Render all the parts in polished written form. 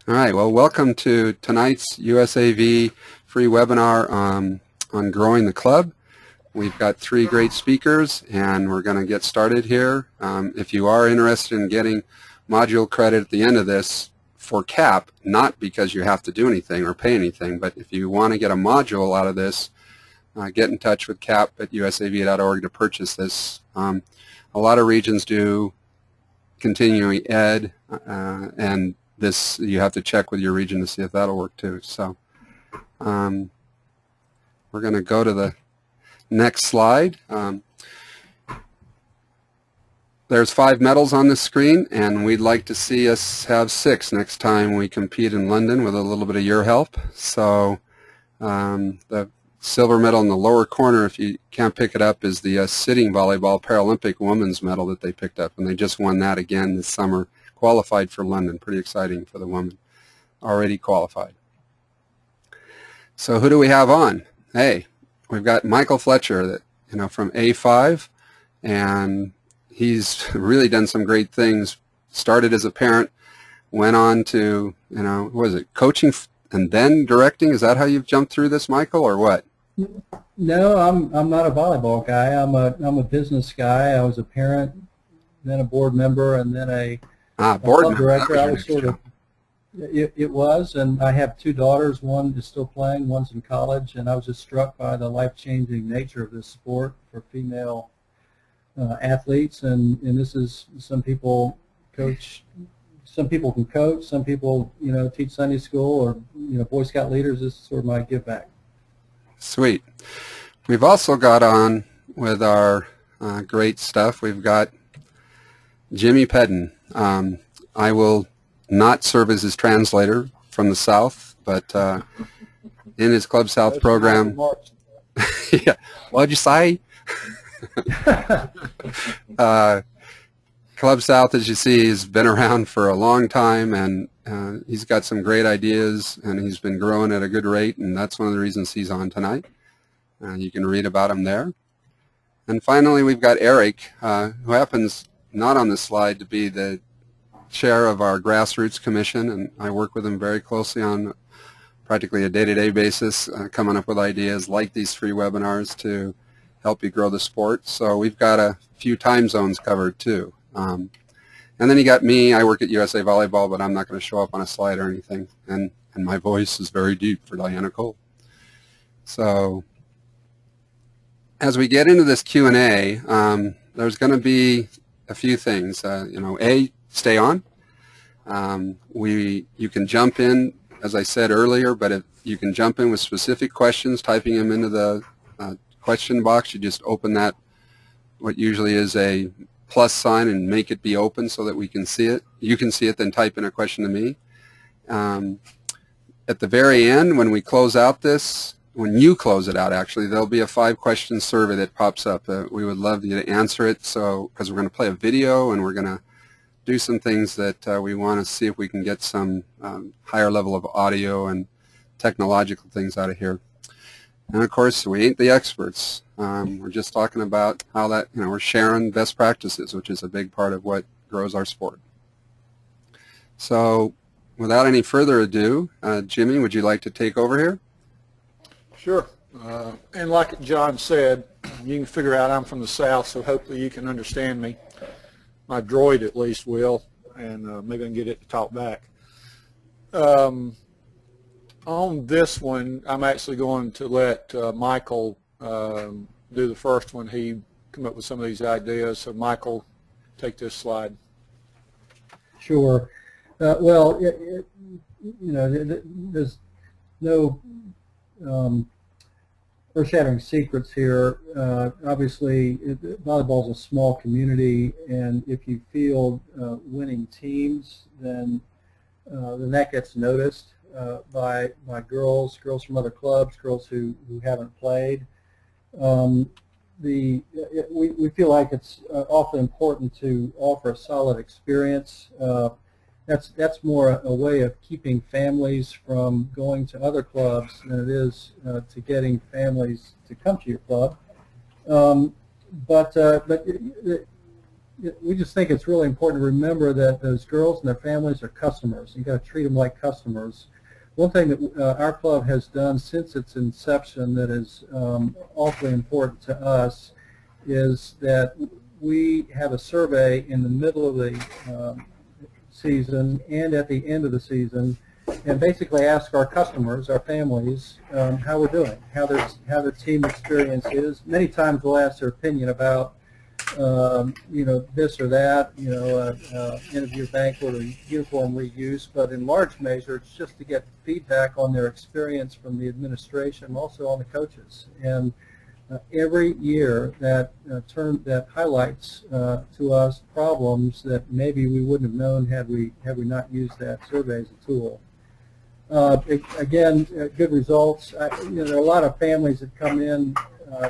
All right, well, welcome to tonight's USAV free webinar on growing the club. We've got three great speakers, and we're going to get started here. If you are interested in getting module credit at the end of this for CAP, not because you have to do anything or pay anything, but if you want to get a module out of this, get in touch with CAP at usav.org to purchase this. A lot of regions do continuing ed, and this you have to check with your region to see if that'll work too. So we're going to go to the next slide. There's 5 medals on the screen, and we'd like to see us have 6 next time we compete in London with a little bit of your help. So the silver medal in the lower corner, if you can't pick it up, is the sitting volleyball Paralympic women's medal that they picked up, and they just won that again this summer. Qualified for London. Pretty exciting for the women. Already qualified. So who do we have on? Hey, we've got Michael Fletcher, that from A5, and he's really done some great things. Started as a parent, went on to what was it, coaching and then directing? Is that how you've jumped through this, Michael, or what? No, I'm not a volleyball guy. I'm a business guy. I was a parent, then a board member, and then a board club director. I was sort of. It was, and I have 2 daughters. One is still playing, one's in college, and I was just struck by the life-changing nature of this sport for female athletes. And this is, some people coach, some people can coach, some people teach Sunday school, or Boy Scout leaders. This is sort of my give back. Sweet. We've also got on with our great stuff. We've got Jimmy Peden. I will not serve as his translator from the South, but in his Club South program. Yeah. What'd you say? Club South, as you see, has been around for a long time, and he's got some great ideas, and he's been growing at a good rate, and that's one of the reasons he's on tonight. You can read about him there. And finally, we've got Eric, who happens not on this slide to be the chair of our Grassroots Commission, and I work with him very closely on practically a day-to-day basis, coming up with ideas like these free webinars to help you grow the sport. So we've got a few time zones covered too. And then you got me. I work at USA Volleyball, but I'm not going to show up on a slide or anything. And my voice is very deep for Diana Cole. So as we get into this Q&A, there's going to be a few things. Stay on. You can jump in, as I said earlier, but if you can jump in with specific questions, typing them into the question box. You just open that, what usually is a plus sign, and make it be open so that we can see it. You can see it, then type in a question to me. At the very end, when we close out this, when you close it out, actually, there'll be a 5-question survey that pops up. We would love you to answer it, because we're going to play a video, and we're going to do some things that we want to see if we can get some higher level of audio and technological things out of here. And of course, we ain't the experts. We're just talking about how that, we're sharing best practices, which is a big part of what grows our sport. So without any further ado, Jimmy, would you like to take over here? Sure. And like John said, you can figure out I'm from the South, so hopefully you can understand me. My droid at least will, and maybe I can get it to talk back. On this one, I'm actually going to let Michael do the first one. He come up with some of these ideas. So Michael, take this slide. Sure. Well, there's no earth-shattering secrets here. Obviously, volleyball is a small community, and if you field winning teams, then that gets noticed by girls from other clubs, girls who haven't played. We feel like it's awfully important to offer a solid experience. That's more a way of keeping families from going to other clubs than it is to getting families to come to your club. But we just think it's really important to remember that those girls and their families are customers. You've got to treat them like customers. One thing that our club has done since its inception that is awfully important to us is that we have a survey in the middle of the season and at the end of the season, and basically ask our customers, our families, how we're doing, how their team experience is. Many times we'll ask their opinion about this or that, end of year banquet or uniform reuse, but in large measure it's just to get feedback on their experience from the administration and also on the coaches. And every year that highlights to us problems that maybe we wouldn't have known had we not used that survey as a tool. Again, good results. There are a lot of families that come in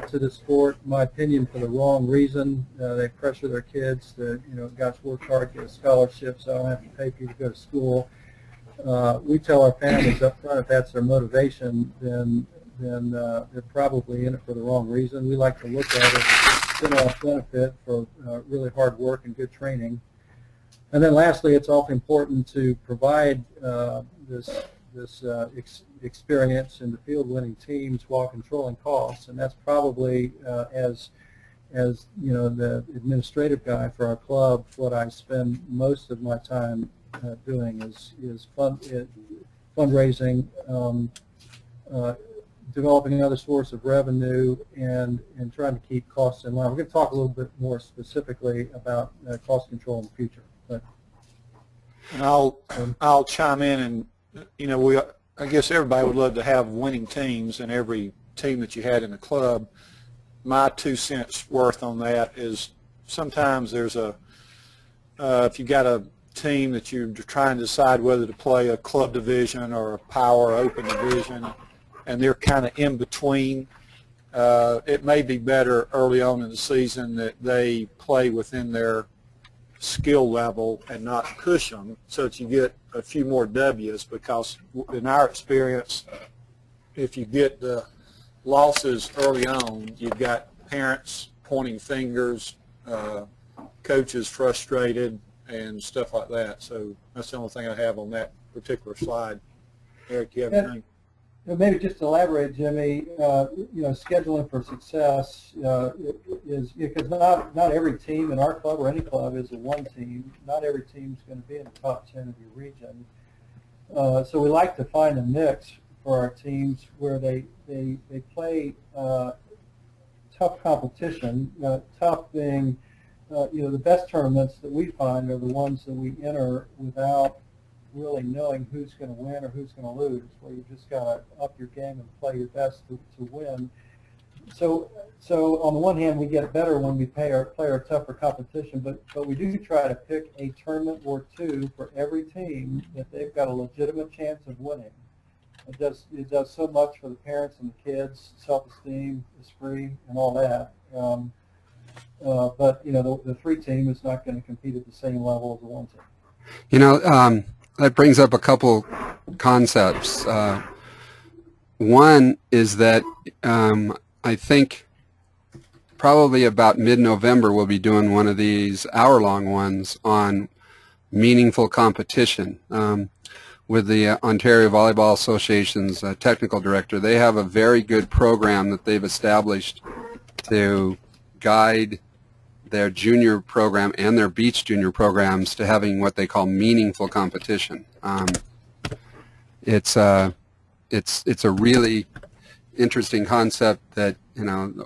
to the sport, in my opinion, for the wrong reason. They pressure their kids to, gosh, work hard, get a scholarship, so I don't have to pay for you to go to school. We tell our families up front if that's their motivation, then they're probably in it for the wrong reason. We like to look at it as a spin-off benefit for really hard work and good training. And then lastly, it's also important to provide this experience in the field-winning teams while controlling costs, and that's probably as the administrative guy for our club, what I spend most of my time doing is fundraising, developing another source of revenue, and trying to keep costs in line. We're going to talk a little bit more specifically about cost control in the future. But and I'll chime in, and I guess everybody would love to have winning teams, and every team that you had in the club. My 2 cents worth on that is sometimes there's if you got a team that you're trying to decide whether to play a club division or a power open division, and they're kind of in between, it may be better early on in the season that they play within their skill level and not push them, so that you get a few more W's, because in our experience, if you get the losses early on, you've got parents pointing fingers, coaches frustrated, and stuff like that. So that's the only thing I have on that particular slide. Eric, you have anything? Maybe just to elaborate, Jimmy, scheduling for success is because not every team in our club or any club is a one team. Not every team is going to be in the top 10 of your region. So we like to find a mix for our teams where they play tough competition. Tough being, the best tournaments that we find are the ones that we enter without really knowing who's going to win or who's going to lose, where you just got to up your game and play your best to win. So on the one hand, we get better when we play our tougher competition, but we do try to pick a tournament or two for every team that they've got a legitimate chance of winning. It does so much for the parents and the kids, self-esteem, esprit, and all that. But the 3 team is not going to compete at the same level as the 1 team. That brings up a couple concepts. One is that I think probably about mid-November we'll be doing one of these hour-long ones on meaningful competition. With the Ontario Volleyball Association's technical director, they have a very good program that they've established to guide their junior program and their beach junior programs to having what they call meaningful competition. It's a really interesting concept that,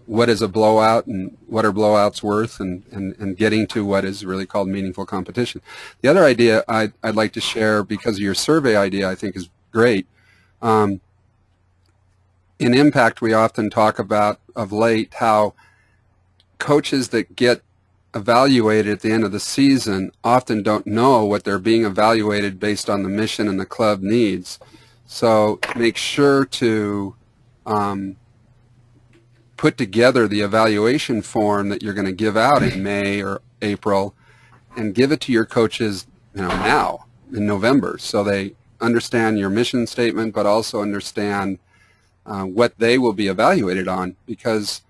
what is a blowout and what are blowouts worth, and getting to what is really called meaningful competition. The other idea I'd like to share, because of your survey idea, I think is great. In Impact, we often talk about, of late, how coaches that get evaluated at the end of the season often don't know what they're being evaluated based on the mission and the club needs. So make sure to put together the evaluation form that you're going to give out in May or April, and give it to your coaches now in November, so they understand your mission statement, but also understand what they will be evaluated on, because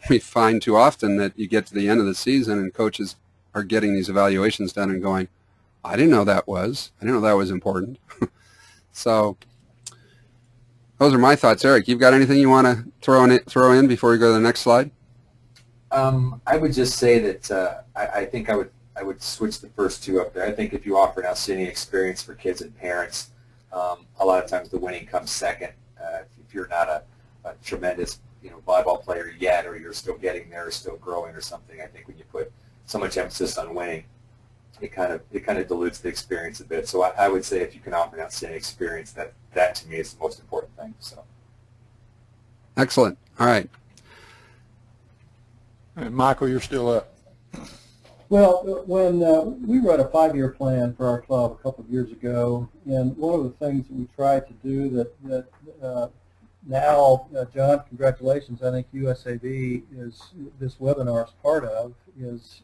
we find too often that you get to the end of the season and coaches are getting these evaluations done and going, I didn't know that was important. So those are my thoughts. Eric, you've got anything you want to throw in before we go to the next slide? I would just say that I think I would switch the first two up there. I think if you offer an outstanding experience for kids and parents, a lot of times the winning comes second. If you're not a tremendous volleyball player yet, or you're still getting there, or still growing, or something, I think when you put so much emphasis on winning, it kind of dilutes the experience a bit. So I would say if you can offer an outstanding experience, that to me is the most important thing. So. Excellent. All right. And Michael, you're still up. Well, when we wrote a 5-year plan for our club a couple of years ago, and one of the things that we tried to do that now, John, congratulations, I think USAV this webinar is part of, is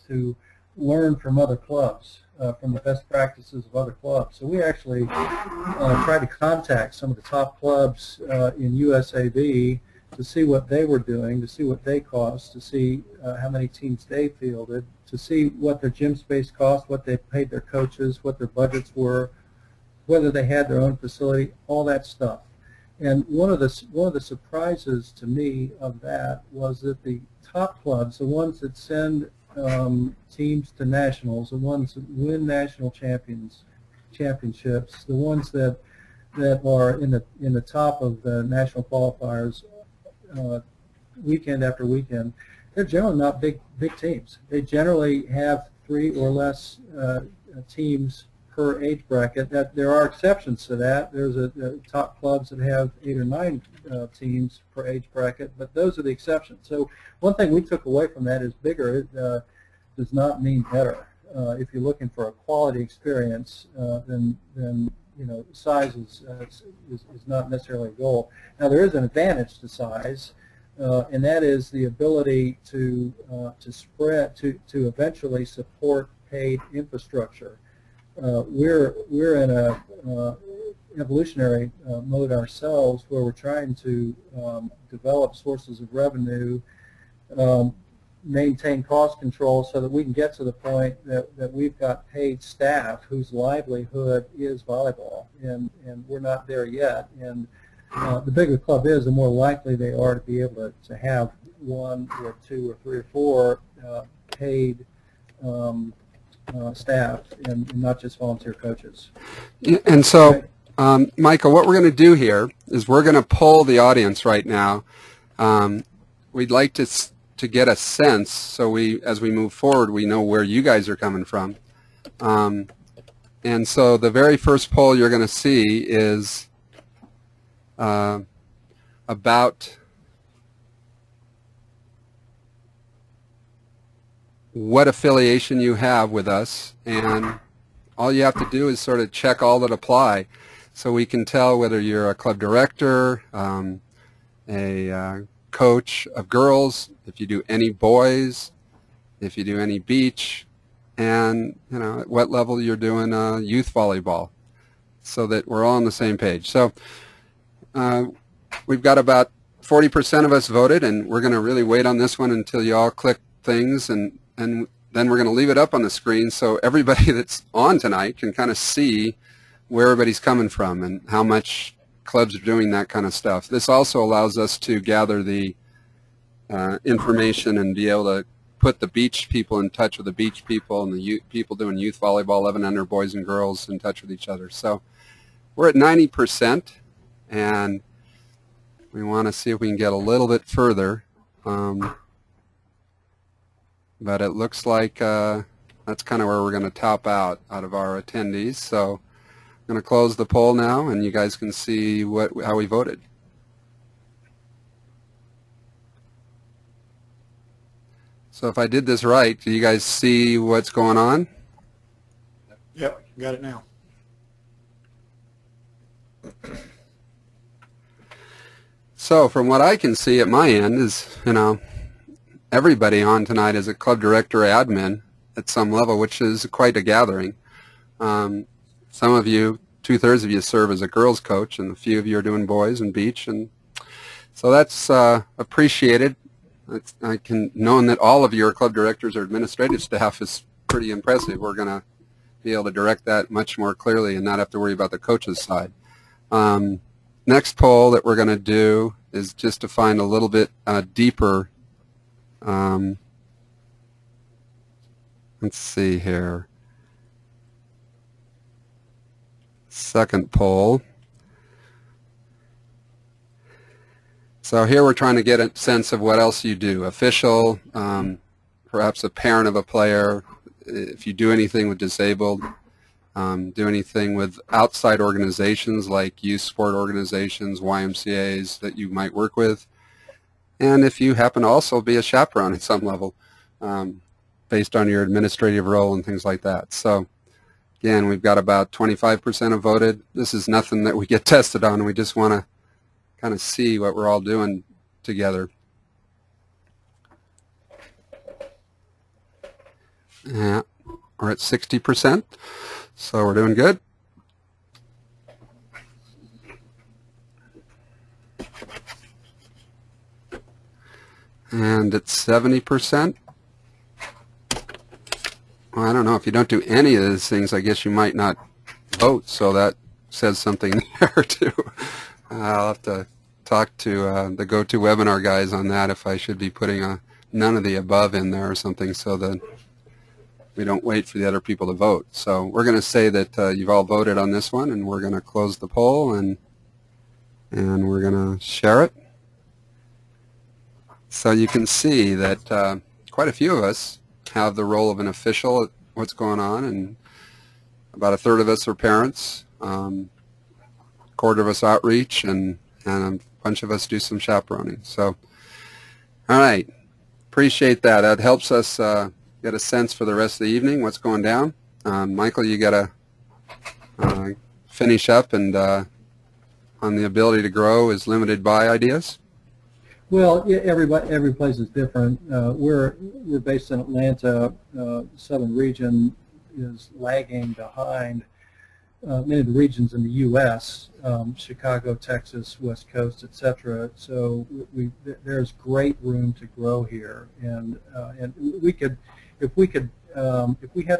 to learn from other clubs, from the best practices of other clubs. So we actually tried to contact some of the top clubs in USAV to see what they were doing, to see what they cost, to see how many teams they fielded, to see what their gym space cost, what they paid their coaches, what their budgets were, whether they had their own facility, all that stuff. And one of the surprises to me of that was that the top clubs, the ones that send teams to nationals, the ones that win national championships, the ones that are in the top of the national qualifiers weekend after weekend, they're generally not big teams. They generally have 3 or less teams per age bracket. That there are exceptions to that. There's top clubs that have 8 or 9 teams per age bracket, but those are the exceptions. So one thing we took away from that is bigger does not mean better. If you're looking for a quality experience, then size is not necessarily a goal. Now there is an advantage to size, and that is the ability to spread to eventually support paid infrastructure. We're in a evolutionary mode ourselves, where we're trying to develop sources of revenue, maintain cost control, so that we can get to the point that we've got paid staff whose livelihood is volleyball, and we're not there yet. And the bigger the club is, the more likely they are to be able to have 1 or 2 or 3 or 4 paid staff, and not just volunteer coaches. And so, Michael, what we're going to do here is we're going to poll the audience right now. We'd like to get a sense, so as we move forward, we know where you guys are coming from. And so the very first poll you're going to see is about what affiliation you have with us, and all you have to do is sort of check all that apply, so we can tell whether you're a club director, a coach of girls, if you do any boys, if you do any beach, and at what level you're doing youth volleyball, so that we're all on the same page. So we've got about 40% of us voted, and we're going to really wait on this one until you all click things, and then we're going to leave it up on the screen so everybody that's on tonight can kind of see where everybody's coming from and how much clubs are doing that kind of stuff. This also allows us to gather the information and be able to put the beach people in touch with the beach people, and the people doing youth volleyball, 11 under boys and girls, in touch with each other. So we're at 90%, and we want to see if we can get a little bit further. But it looks like that's kind of where we're going to top out of our attendees. So I'm going to close the poll now, and you guys can see how we voted. So if I did this right, do you guys see what's going on? Yep, got it now. So from what I can see at my end is, everybody on tonight is a club director or admin at some level, which is quite a gathering. Some of you, 2/3 of you, serve as a girls coach, and a few of you are doing boys and beach, and so that's appreciated. knowing that all of your club directors or administrative staff is pretty impressive. We're going to be able to direct that much more clearly and not have to worry about the coaches' side. Next poll that we're going to do is just to find a little bit deeper. Let's see here. Second poll. So here we're trying to get a sense of what else you do. Official, perhaps a parent of a player, if you do anything with disabled, do anything with outside organizations like youth sport organizations, YMCAs that you might work with, and if you happen to also be a chaperone at some level based on your administrative role and things like that. So again, we've got about 25% have voted. This is nothing that we get tested on. We just want to kind of see what we're all doing together. Yeah, we're at 60%, so we're doing good. And it's 70%. Well, I don't know, if you don't do any of these things, I guess you might not vote, so that says something there too. I'll have to talk to the GoToWebinar guys on that, if I should be putting none of the above in there or something, so that we don't wait for the other people to vote. So we're going to say that you've all voted on this one, and we're going to close the poll, and we're going to share it. So you can see that quite a few of us have the role of an official at what's going on, and about a third of us are parents, a quarter of us outreach, and a bunch of us do some chaperoning. So, all right, appreciate that. That helps us get a sense for the rest of the evening, what's going down. Michael, you got to finish up, and on the ability to grow is limited by ideas. Well, yeah, every place is different. We're based in Atlanta. Southern region is lagging behind many of the regions in the U.S. Chicago, Texas, West Coast, etc. So there's great room to grow here, and we could, if we had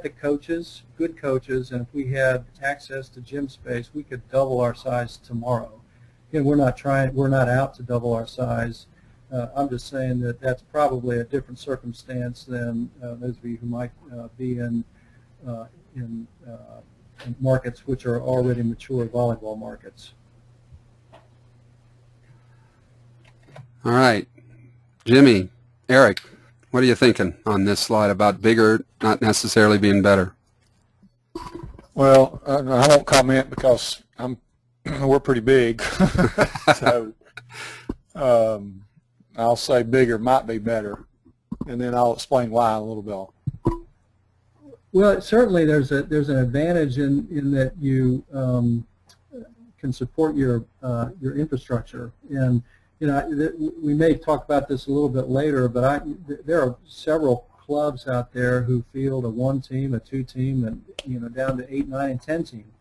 the coaches, good coaches, and if we had access to gym space, we could double our size tomorrow. Again, we're not out to double our size. I'm just saying that that's probably a different circumstance than those of you who might be in markets which are already mature volleyball markets. All right, Jimmy, Eric, what are you thinking on this slide about bigger not necessarily being better? Well, I won't comment because we're pretty big. So I'll say bigger might be better, and then I'll explain why in a little bit. Well, certainly there's an advantage in that you can support your infrastructure, and you know we may talk about this a little bit later, but there are several clubs out there who field a 1 team, a 2 team, and down to 8, 9, and 10 team.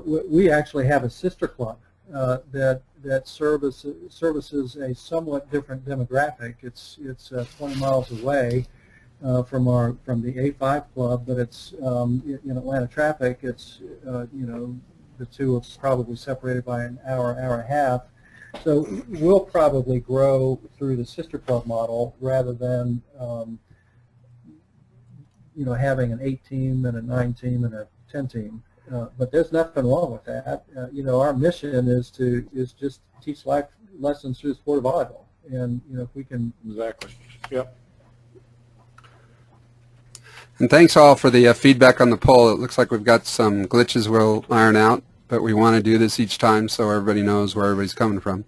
We actually have a sister club that services a somewhat different demographic. It's 20 miles away from the A5 club, but it's in Atlanta traffic. It's the two are probably separated by an hour and a half. So we'll probably grow through the sister club model rather than having an 8 team and a 9 team and a 10 team. But there's nothing wrong with that. Our mission is just teach life lessons through the sport of volleyball, and if we can. Exactly. Yep. And thanks all for the feedback on the poll. It looks like we've got some glitches we'll iron out, but we want to do this each time so everybody knows where everybody's coming from.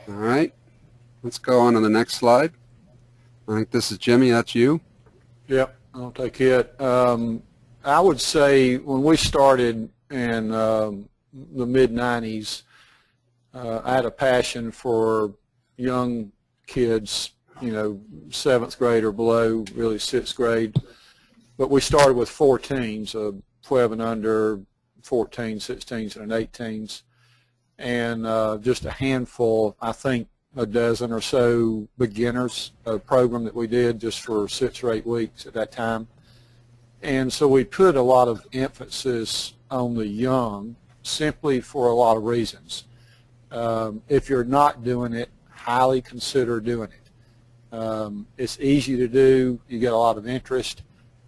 All right, let's go on to the next slide. I think this is Jimmy. That's you. Yep, I'll take it. I would say when we started in the mid-'90s, I had a passion for young kids, 7th grade or below, really 6th grade. But we started with 4 teams, 12 and under, 14, 16s, and 18s. And just a handful, I think a dozen or so beginners, a program that we did just for 6 or 8 weeks at that time. And so we put a lot of emphasis on the young simply for a lot of reasons. If you're not doing it, highly consider doing it. It's easy to do. You get a lot of interest.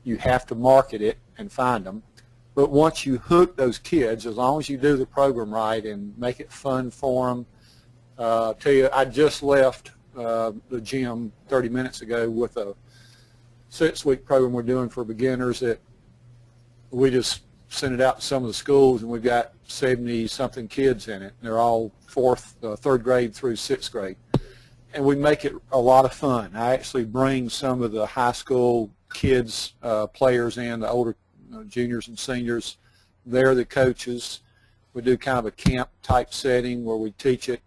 You have to market it and find them. But once you hook those kids, as long as you do the program right and make it fun for them, tell you, I just left the gym 30 minutes ago with a 6-week program we're doing for beginners that we just sent it out to some of the schools, and we've got 70-something kids in it. They're all 3rd grade through 6th grade. And we make it a lot of fun. I actually bring some of the high school kids, players in, the older juniors and seniors. They're the coaches. We do kind of a camp-type setting where we teach it.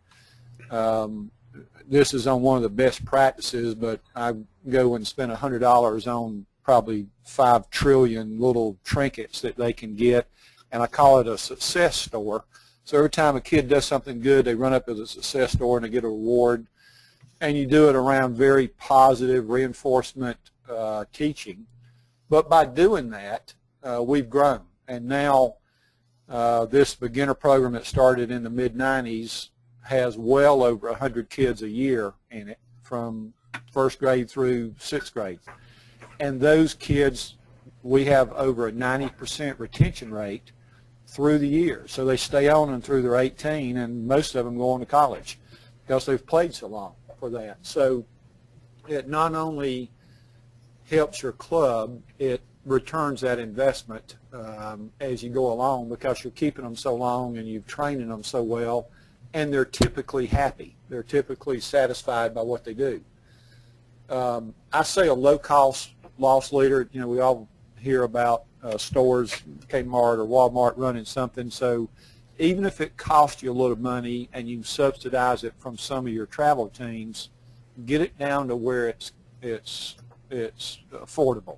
This is on one of the best practices, but I go and spend $100 on probably 5 trillion little trinkets that they can get, and I call it a success store. So every time a kid does something good, they run up to the success store and they get a reward. And you do it around very positive reinforcement teaching. But by doing that, we've grown. And now this beginner program that started in the mid-90s has well over 100 kids a year in it from 1st grade through 6th grade. And those kids, we have over a 90% retention rate through the year. So they stay on until they're 18, and most of them go on to college because they've played so long for that. So it not only helps your club, it returns that investment as you go along, because you're keeping them so long and you're training them so well, and they're typically happy. They're typically satisfied by what they do. I say a low-cost loss leader. You know, we all hear about stores, Kmart or Walmart running something. So even if it costs you a little money and you subsidize it from some of your travel teams, get it down to where it's affordable.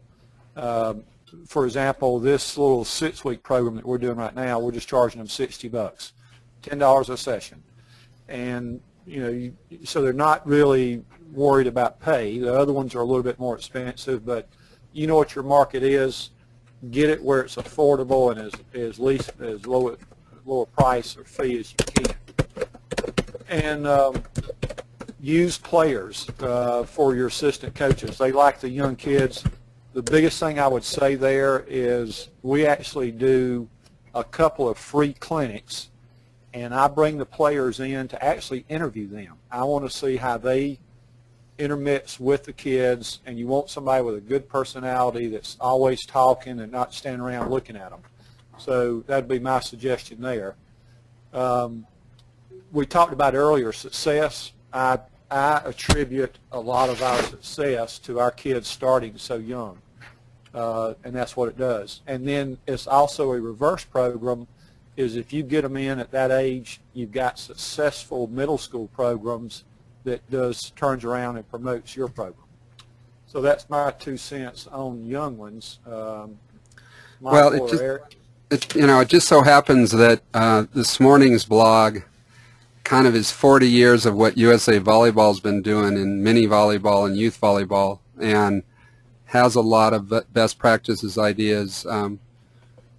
For example, this little 6-week program that we're doing right now, we're just charging them $60, $10 a session. And, you know, so they're not really worried about pay. The other ones are a little bit more expensive, but you know what your market is. Get it where it's affordable and as low a price or fee as you can. And use players for your assistant coaches. They like the young kids. The biggest thing I would say there is we actually do a couple of free clinics, and I bring the players in to actually interview them. I want to see how they intermix with the kids, and you want somebody with a good personality that's always talking and not standing around looking at them. So that would be my suggestion there. We talked about earlier success. I attribute a lot of our success to our kids starting so young, and that's what it does. And then it's also a reverse program, is if you get them in at that age, you've got successful middle school programs that turns around and promotes your program. So that's my 2 cents on young ones. Well, it just so happens that this morning's blog kind of is 40 years of what USA Volleyball's been doing in mini volleyball and youth volleyball, and has a lot of best practices ideas.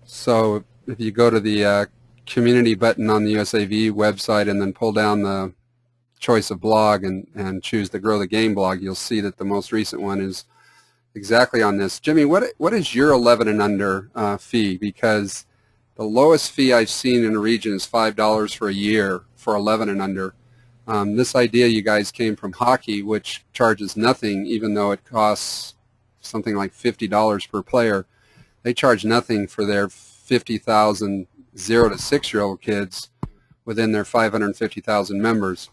So if you go to the community button on the USAV website and then pull down the choice of blog and choose the Grow the Game blog, you'll see that the most recent one is exactly on this. Jimmy, what is your 11 and under fee? Because the lowest fee I've seen in the region is $5 for a year for 11 and under. This idea you guys came from hockey, which charges nothing, even though it costs something like $50 per player. They charge nothing for their 50,000 0 to 6-year-old kids within their 550,000 members.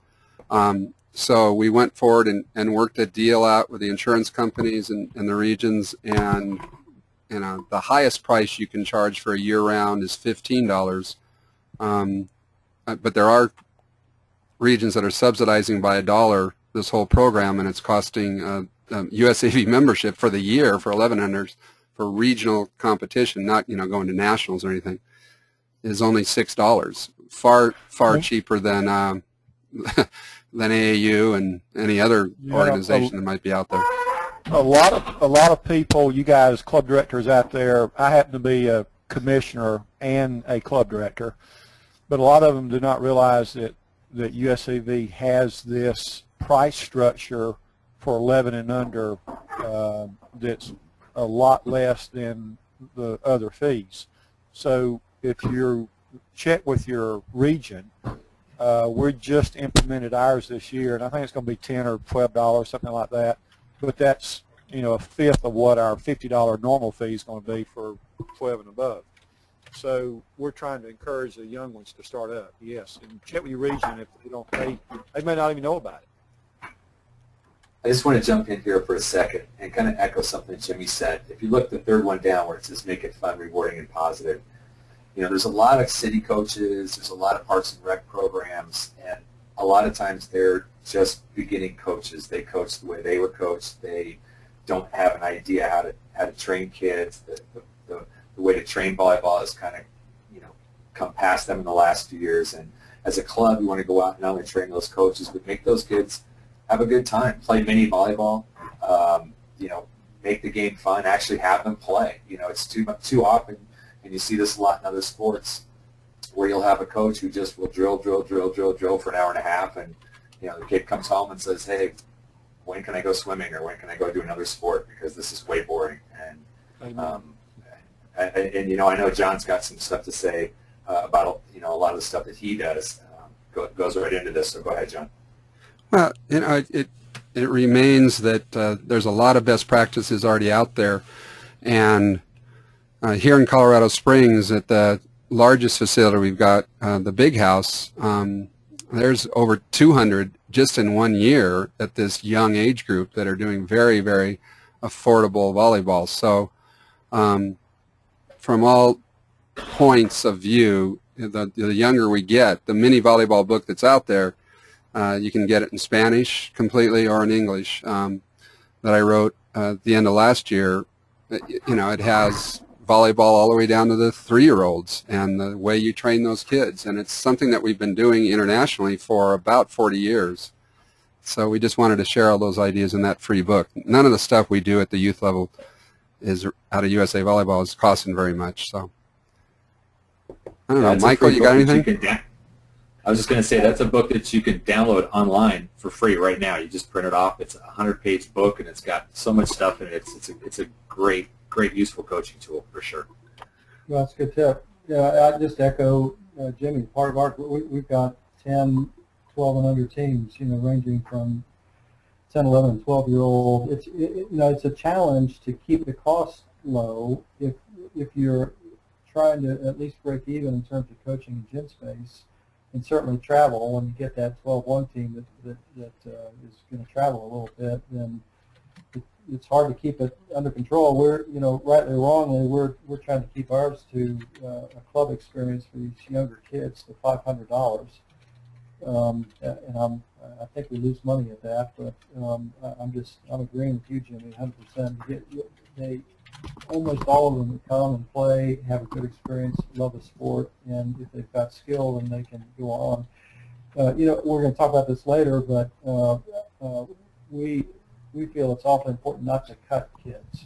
So we went forward and worked a deal out with the insurance companies and the regions, and the highest price you can charge for a year-round is $15. But there are regions that are subsidizing by $1 this whole program, and it's costing USAV membership for the year for 1100s for regional competition, not going to nationals or anything, is only $6. Far cheaper than than AAU and any other organization that might be out there. A lot of people, you guys, club directors out there, I happen to be a commissioner and a club director, but a lot of them do not realize that USAV has this price structure for 11 and under that's a lot less than the other fees. So if you check with your region, we just implemented ours this year, and I think it's going to be $10 or $12, something like that. But that's, you know, a fifth of what our $50 normal fee is going to be for 12 and above. So we're trying to encourage the young ones to start up. Yes, and check with your region if they don't. They may not even know about it. I just want to jump in here for a second and kind of echo something Jimmy said. If you look the third one down where it says make it fun, rewarding, and positive, you know, there's a lot of city coaches, there's a lot of parks and rec programs, and a lot of times they're just beginning coaches. They coach the way they were coached. They don't have an idea how to train kids. The way to train volleyball has kind of, you know, come past them in the last few years. And as a club, we want to go out and not only train those coaches, but make those kids have a good time, play mini volleyball, you know, make the game fun, actually have them play. You know, it's too often, and you see this a lot in other sports, where you'll have a coach who just will drill for an hour and a half, and, you know, the kid comes home and says, hey, when can I go swimming, or when can I go do another sport, because this is way boring. And you know, I know John's got some stuff to say about, you know, a lot of the stuff that he does goes right into this, so go ahead, John. Well, you know, it remains that there's a lot of best practices already out there, and here in Colorado Springs at the largest facility we've got, the Big House, there's over 200 just in 1 year at this young age group that are doing very, very affordable volleyball. So from all points of view, the younger we get, the mini volleyball book that's out there, you can get it in Spanish completely or in English, that I wrote at the end of last year. You know, it has volleyball all the way down to the 3-year-olds and the way you train those kids. And it's something that we've been doing internationally for about 40 years. So we just wanted to share all those ideas in that free book. None of the stuff we do at the youth level is out of USA Volleyball is costing very much. So I don't know, Michael, you got anything? I was just going to say that's a book that you can download online for free right now. You just print it off. It's a 100-page book, and it's got so much stuff in it. It's a great useful coaching tool for sure. Well, that's a good tip. Yeah, I just echo Jimmy. Part of our we've got 10, 12 and under teams, you know, ranging from 10, 11, and 12-year-old. You know, it's a challenge to keep the cost low if you're trying to at least break even in terms of coaching and gym space, and certainly travel. When you get that 12-1 team that is going to travel a little bit, then it's hard to keep it under control. We're, you know, rightly or wrongly, we're trying to keep ours to a club experience for these younger kids to $500. And I think we lose money at that, but I'm agreeing with you, Jimmy, 100%. Almost all of them would come and play, have a good experience, love the sport, and if they've got skill, then they can go on. You know, we're going to talk about this later, but we feel it's awfully important not to cut kids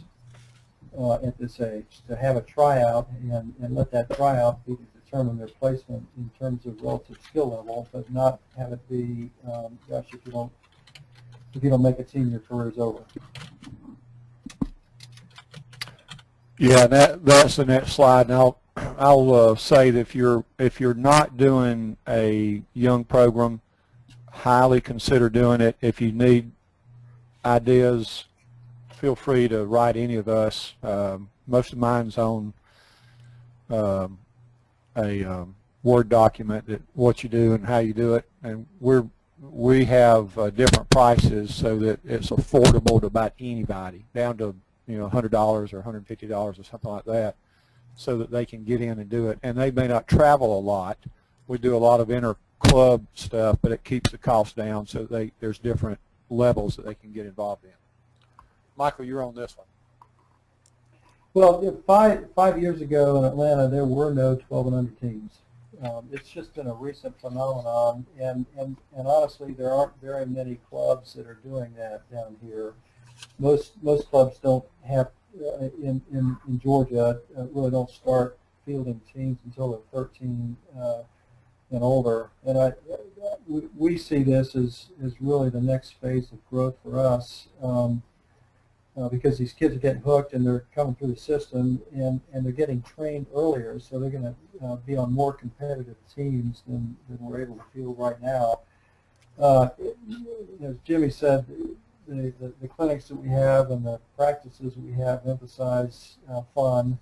at this age, to have a tryout and let that tryout be to determine their placement in terms of relative skill level, but not have it be, gosh, if you don't make a team, your career's over. Yeah, that's the next slide. Now, I'll say that if you're not doing a young program, highly consider doing it. If you need ideas, feel free to write any of us. Most of mine's on a Word document that what you do and how you do it, and we have different prices so that it's affordable to about anybody, down to, you know, $100 or $150 or something like that, so that they can get in and do it. And they may not travel a lot. We do a lot of inter-club stuff, but it keeps the cost down, so there's different levels that they can get involved in. Michael, you're on this one. Well, 5 years ago in Atlanta, there were no 12 and under teams. It's just been a recent phenomenon, and honestly, there aren't very many clubs that are doing that down here. Most clubs don't have in Georgia really don't start fielding teams until they're 13 and older. And we see this as really the next phase of growth for us. Because these kids are getting hooked and they're coming through the system and they're getting trained earlier, so they're going to be on more competitive teams than we're able to field right now. As Jimmy said, the clinics that we have and the practices that we have emphasize fun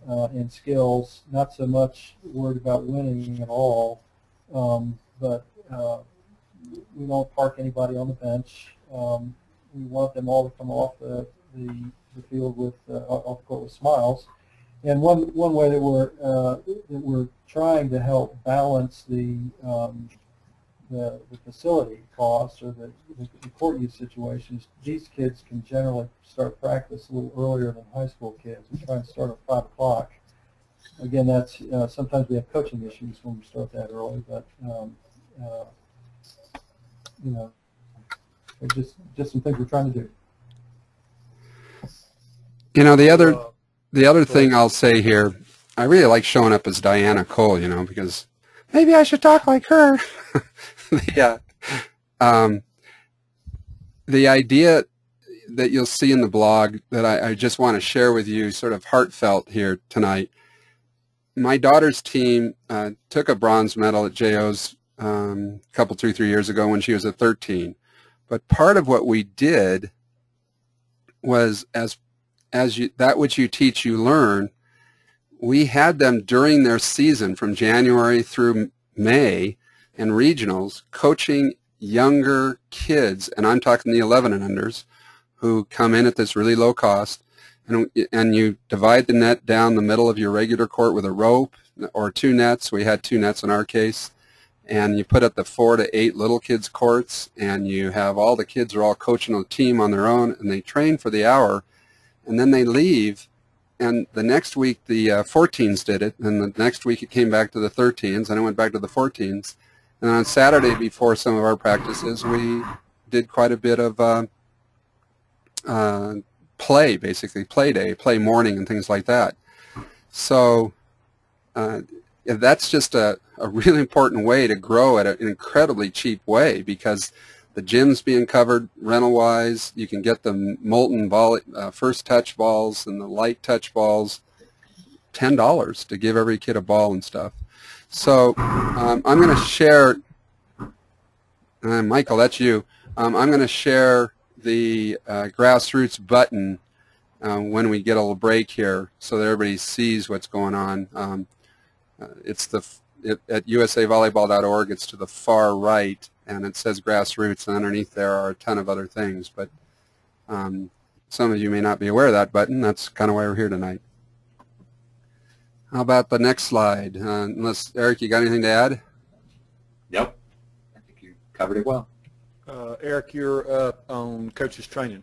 and skills, not so much worried about winning at all, but we don't park anybody on the bench. We want them all to come off the field with off the court with smiles. And one way that we're trying to help balance the facility costs or the court use situations, these kids can generally start practice a little earlier than high school kids. We try and start at 5 o'clock. Again, that's sometimes we have coaching issues when we start that early, but you know. Just some things we're trying to do. You know, the other thing I'll say here, I really like showing up as Diana Cole, you know, because maybe I should talk like her. The idea that you'll see in the blog that I just want to share with you, sort of heartfelt here tonight. My daughter's team took a bronze medal at JO's a couple, 2-3 years ago when she was at 13. But part of what we did was, as that which you teach, you learn. We had them during their season from January through May in regionals coaching younger kids, and I'm talking the 11 and unders, who come in at this really low cost, and you divide the net down the middle of your regular court with a rope or 2 nets. We had 2 nets in our case. And you put up the 4 to 8 little kids courts, and you have all the kids are all coaching a team on their own, and they train for the hour, and then they leave. And the next week the 14s did it, and the next week it came back to the 13s, and it went back to the 14s. And on Saturday before some of our practices, we did quite a bit of play, basically play day, play morning, and things like that. So that's just a really important way to grow at an incredibly cheap way, because the gym's being covered rental-wise. You can get the molten first touch balls and the light touch balls, $10 to give every kid a ball and stuff. So I'm going to share, Michael, that's you. I'm going to share the grassroots button when we get a little break here so that everybody sees what's going on. It's at usavolleyball.org. It's to the far right, and it says grassroots, and underneath there are a ton of other things. But some of you may not be aware of that button. That's kind of why we're here tonight. How about the next slide? Unless, Eric, you got anything to add? Nope. I think you covered it well. Eric, you're up on coaches training.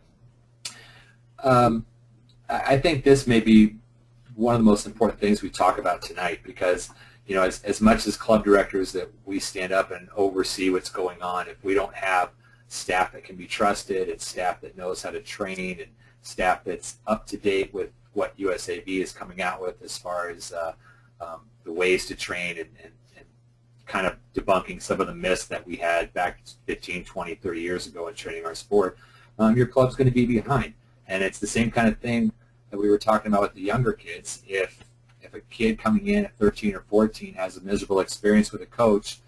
I think this may be one of the most important things we talk about tonight, because you know, as much as club directors that we stand up and oversee what's going on, if we don't have staff that can be trusted and staff that knows how to train and staff that's up to date with what USAV is coming out with as far as the ways to train and kind of debunking some of the myths that we had back 15, 20, 30 years ago in training our sport, your club's going to be behind. And it's the same kind of thing that we were talking about with the younger kids. If a kid coming in at 13 or 14 has a miserable experience with a coach,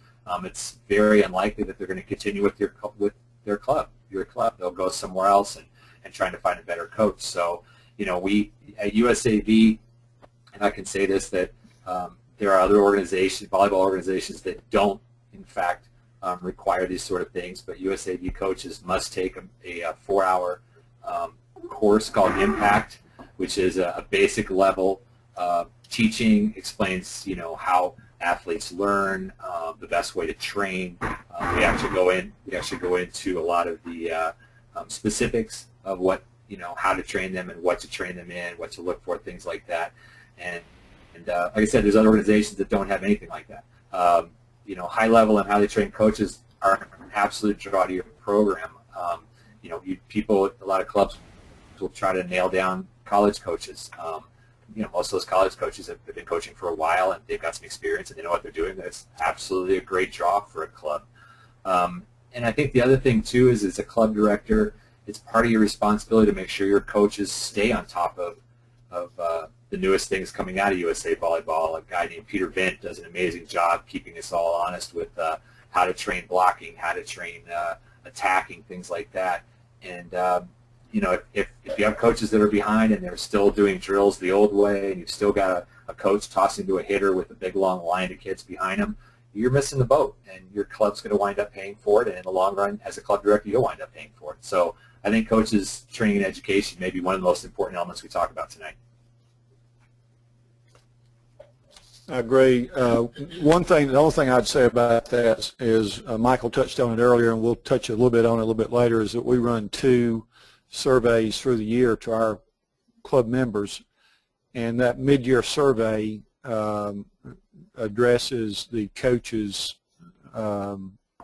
it's very unlikely that they're going to continue with their club, your club. They'll go somewhere else and trying to find a better coach. So, you know, we at USAV, and I can say this, that there are other organizations, volleyball organizations, that don't, in fact, require these sort of things, but USAV coaches must take a 4-hour course called Impact, which is a basic level teaching, explains, you know, how athletes learn, the best way to train. We actually go into a lot of the specifics of what, you know, how to train them and what to train them in, what to look for, things like that. And like I said, there's other organizations that don't have anything like that. You know, high level and how they train coaches are an absolute draw to your program. You know, a lot of clubs will try to nail down college coaches. You know, most of those college coaches have been coaching for a while and they've got some experience and they know what they're doing. That's absolutely a great draw for a club. And I think the other thing too is, as a club director, it's part of your responsibility to make sure your coaches stay on top of the newest things coming out of USA Volleyball. A guy named Peter Vint does an amazing job keeping us all honest with how to train blocking, how to train attacking, things like that. And you know, if you have coaches that are behind and they're still doing drills the old way, and you've still got a coach tossing to a hitter with a big long line of kids behind him, you're missing the boat, and your club's going to wind up paying for it. And in the long run, as a club director, you'll wind up paying for it. So I think coaches' training and education may be one of the most important elements we talk about tonight. I agree. The only thing I'd say about that is Michael touched on it earlier, and we'll touch a little bit on it a little bit later, is that we run 2 surveys through the year to our club members, and that mid-year survey addresses the coach's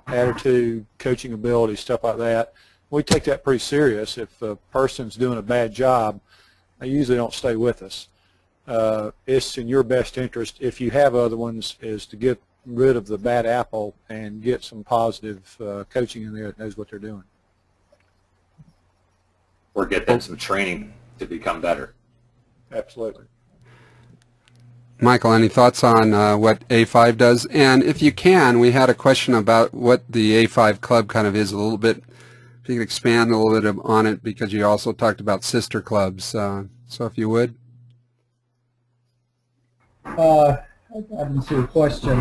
attitude, coaching ability, stuff like that. We take that pretty serious. If a person's doing a bad job, they usually don't stay with us. It's in your best interest, if you have other ones, is to get rid of the bad apple and get some positive coaching in there that knows what they're doing. Or get them some training to become better. Absolutely. Michael, any thoughts on what A5 does? And if you can, we had a question about what the A5 club kind of is a little bit. If you could expand a little bit on it, because you also talked about sister clubs. So if you would. I didn't see the question.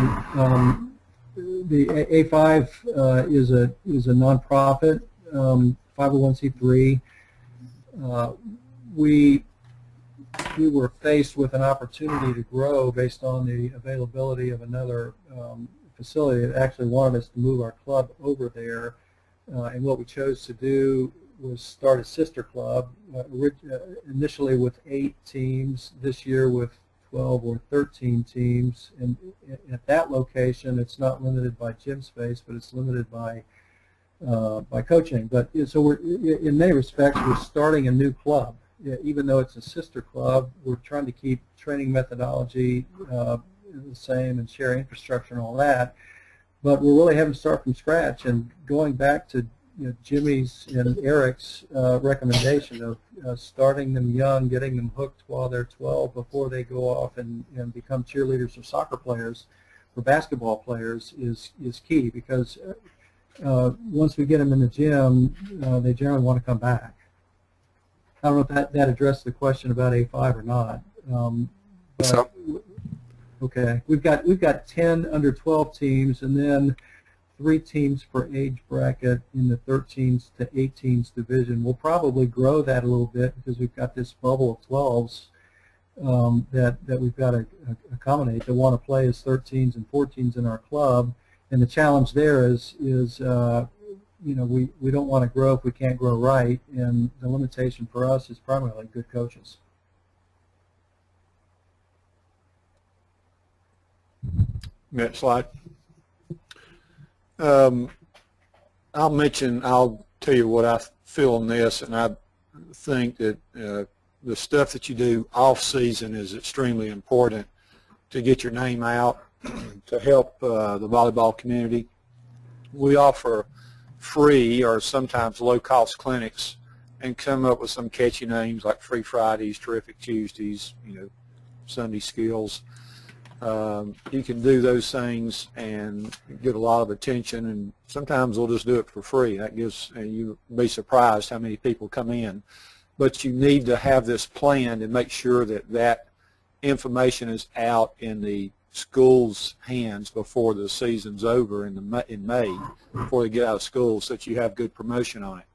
The A5 is a nonprofit, 501c3. We were faced with an opportunity to grow based on the availability of another facility that actually wanted us to move our club over there. And what we chose to do was start a sister club, initially with 8 teams, this year with 12 or 13 teams. And at that location, it's not limited by gym space, but it's limited by coaching. But so we're, in many respects, we're starting a new club. Even though it's a sister club, we're trying to keep training methodology the same and share infrastructure and all that. But we're really having to start from scratch, and going back to Jimmy's and Eric's recommendation of starting them young, getting them hooked while they're 12 before they go off and become cheerleaders or soccer players or basketball players is key, because once we get them in the gym, they generally want to come back. I don't know if that addressed the question about A5 or not. But, okay, we've got 10 under 12 teams, and then 3 teams per age bracket in the 13s to 18s division. We'll probably grow that a little bit because we've got this bubble of 12s that we've got to accommodate that want to play as 13s and 14s in our club. And the challenge there is we don't want to grow if we can't grow right, and the limitation for us is primarily good coaches. Next slide. I'll tell you what I feel on this, and I think that the stuff that you do off season is extremely important to get your name out, to help the volleyball community. We offer free or sometimes low-cost clinics and come up with some catchy names like Free Fridays, Terrific Tuesdays, Sunday Skills. You can do those things and get a lot of attention, and sometimes we'll just do it for free. That gives, and you'll be surprised how many people come in. But you need to have this planned and make sure that that information is out in the school's hands before the season's over in May, before they get out of school, so that you have good promotion on it.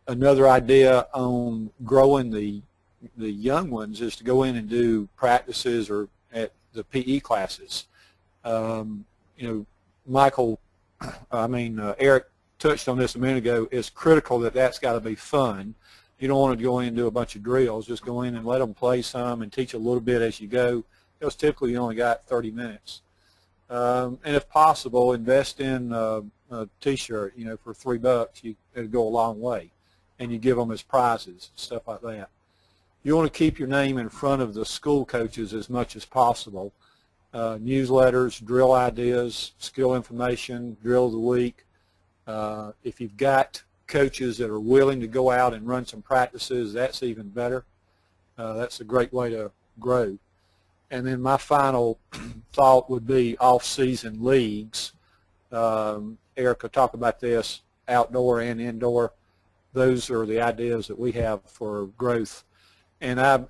Another idea on growing the young ones is to go in and do practices or at the PE classes. Eric touched on this a minute ago. It's critical that that's got to be fun. You don't want to go in and do a bunch of drills. Just go in and let them play some and teach a little bit as you go. because typically you only got 30 minutes. And if possible, invest in a T-shirt, you know, for $3. It'll go a long way, and you give them as prizes, stuff like that. You want to keep your name in front of the school coaches as much as possible. Newsletters, drill ideas, skill information, drill of the week. If you've got coaches that are willing to go out and run some practices, that's even better. That's a great way to grow. And then my final thought would be off-season leagues. Eric will talk about this, outdoor and indoor. Those are the ideas that we have for growth. And I don't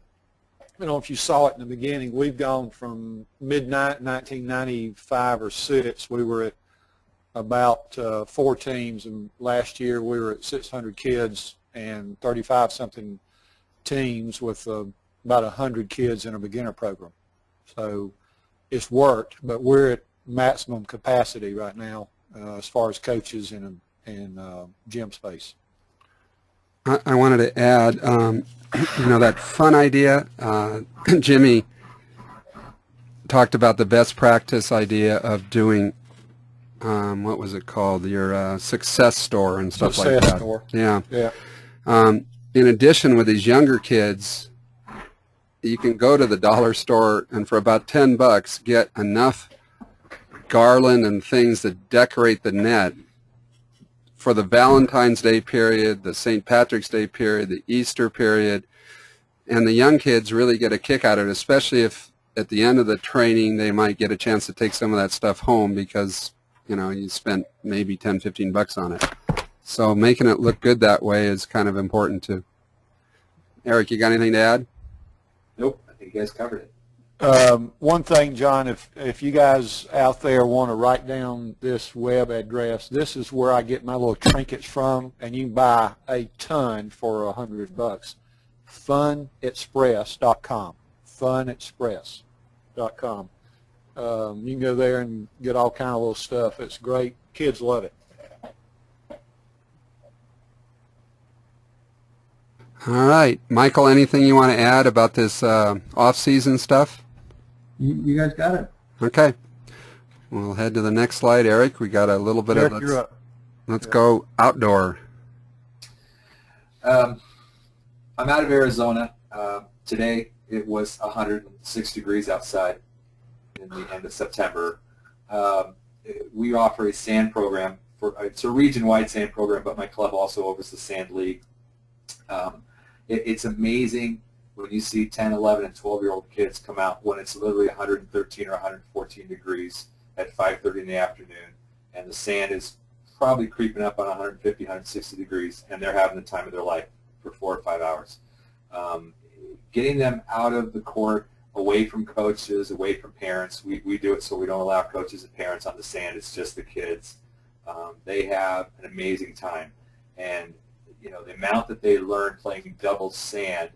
know if you saw it in the beginning, we've gone from mid-1995 or 6, we were at about 4 teams, and last year we were at 600 kids and 35-something teams with about 100 kids in a beginner program. So it's worked, but we're at maximum capacity right now as far as coaches and gym space. I wanted to add, you know, that fun idea. Jimmy talked about the best practice idea of doing, what was it called, your success store and stuff like that. Success store. Yeah. Yeah. In addition, with these younger kids, you can go to the dollar store and for about $10 get enough garland and things to decorate the net for the Valentine's Day period, the St. Patrick's Day period, the Easter period, and the young kids really get a kick out of it, especially if at the end of the training they might get a chance to take some of that stuff home because, you know, you spent maybe $10-15 on it. So making it look good that way is kind of important too. Eric, you got anything to add? Nope, I think you guys covered it. One thing, John, if you guys out there want to write down this web address, this is where I get my little trinkets from, and you can buy a ton for $100. Funexpress.com. Funexpress.com. You can go there and get all kind of little stuff. It's great. Kids love it. All right. Michael, anything you want to add about this off-season stuff? You guys got it. Okay. We'll head to the next slide, Eric. We got a little bit Eric, of you're up. Let's go outdoor. I'm out of Arizona. Today it was 106 degrees outside in the end of September. We offer a sand program. It's a region-wide sand program, but my club also offers the sand league. It's amazing when you see 10, 11, and 12-year-old kids come out when it's literally 113 or 114 degrees at 5:30 in the afternoon, and the sand is probably creeping up on 150, 160 degrees, and they're having the time of their life for 4 or 5 hours. Getting them out of the court, away from coaches, away from parents. We do it so we don't allow coaches and parents on the sand. It's just the kids. They have an amazing time, and you know the amount that they learn playing double sand.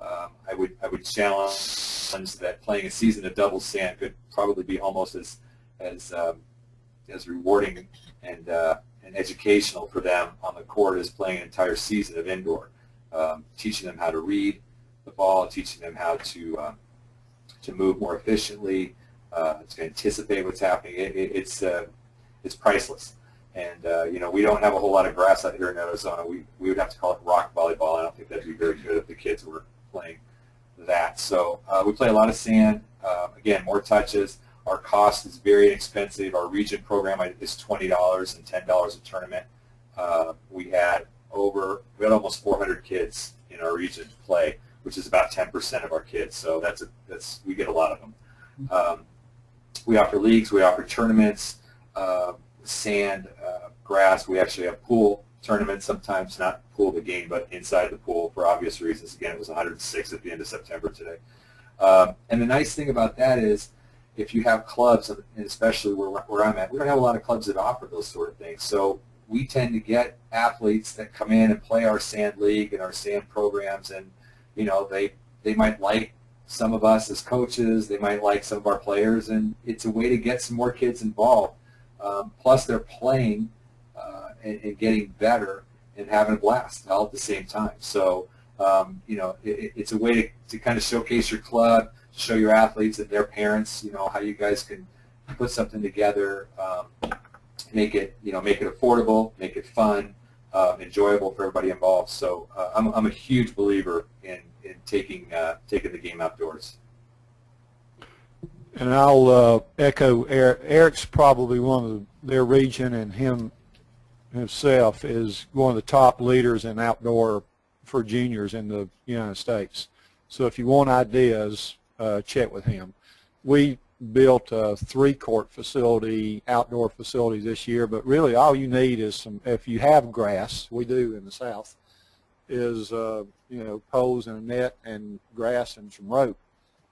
I would challenge that playing a season of double sand could probably be almost as rewarding and educational for them on the court as playing an entire season of indoor. Teaching them how to read the ball, teaching them how to move more efficiently, to anticipate what's happening. It's priceless. And you know, we don't have a whole lot of grass out here in Arizona. We would have to call it rock volleyball. I don't think that'd be very good if the kids were playing that. So we play a lot of sand. Again, more touches. Our cost is very inexpensive. Our region program is $20 and $10 a tournament. We had almost 400 kids in our region play, which is about 10% of our kids. So we get a lot of them. We offer leagues. We offer tournaments. Sand, grass. We actually have pool tournaments sometimes, not pool the game, but inside the pool for obvious reasons. Again, it was 106 at the end of September today. And the nice thing about that is if you have clubs, and especially where I'm at, we don't have a lot of clubs that offer those sort of things. So we tend to get athletes that come in and play our sand league and our sand programs, and you know they might like some of us as coaches, they might like some of our players, and it's a way to get some more kids involved. Plus they're playing and getting better and having a blast all at the same time. So, you know, it's a way to kind of showcase your club, show your athletes and their parents, how you guys can put something together, make it affordable, make it fun, enjoyable for everybody involved. So I'm a huge believer in taking the game outdoors. And I'll echo Eric. Eric's probably one of their region, and himself is one of the top leaders in outdoor for juniors in the United States. So if you want ideas, check with him. We built a 3-court facility, outdoor facility this year, but really all you need is if you have grass, we do in the South, is poles and a net and grass and some rope,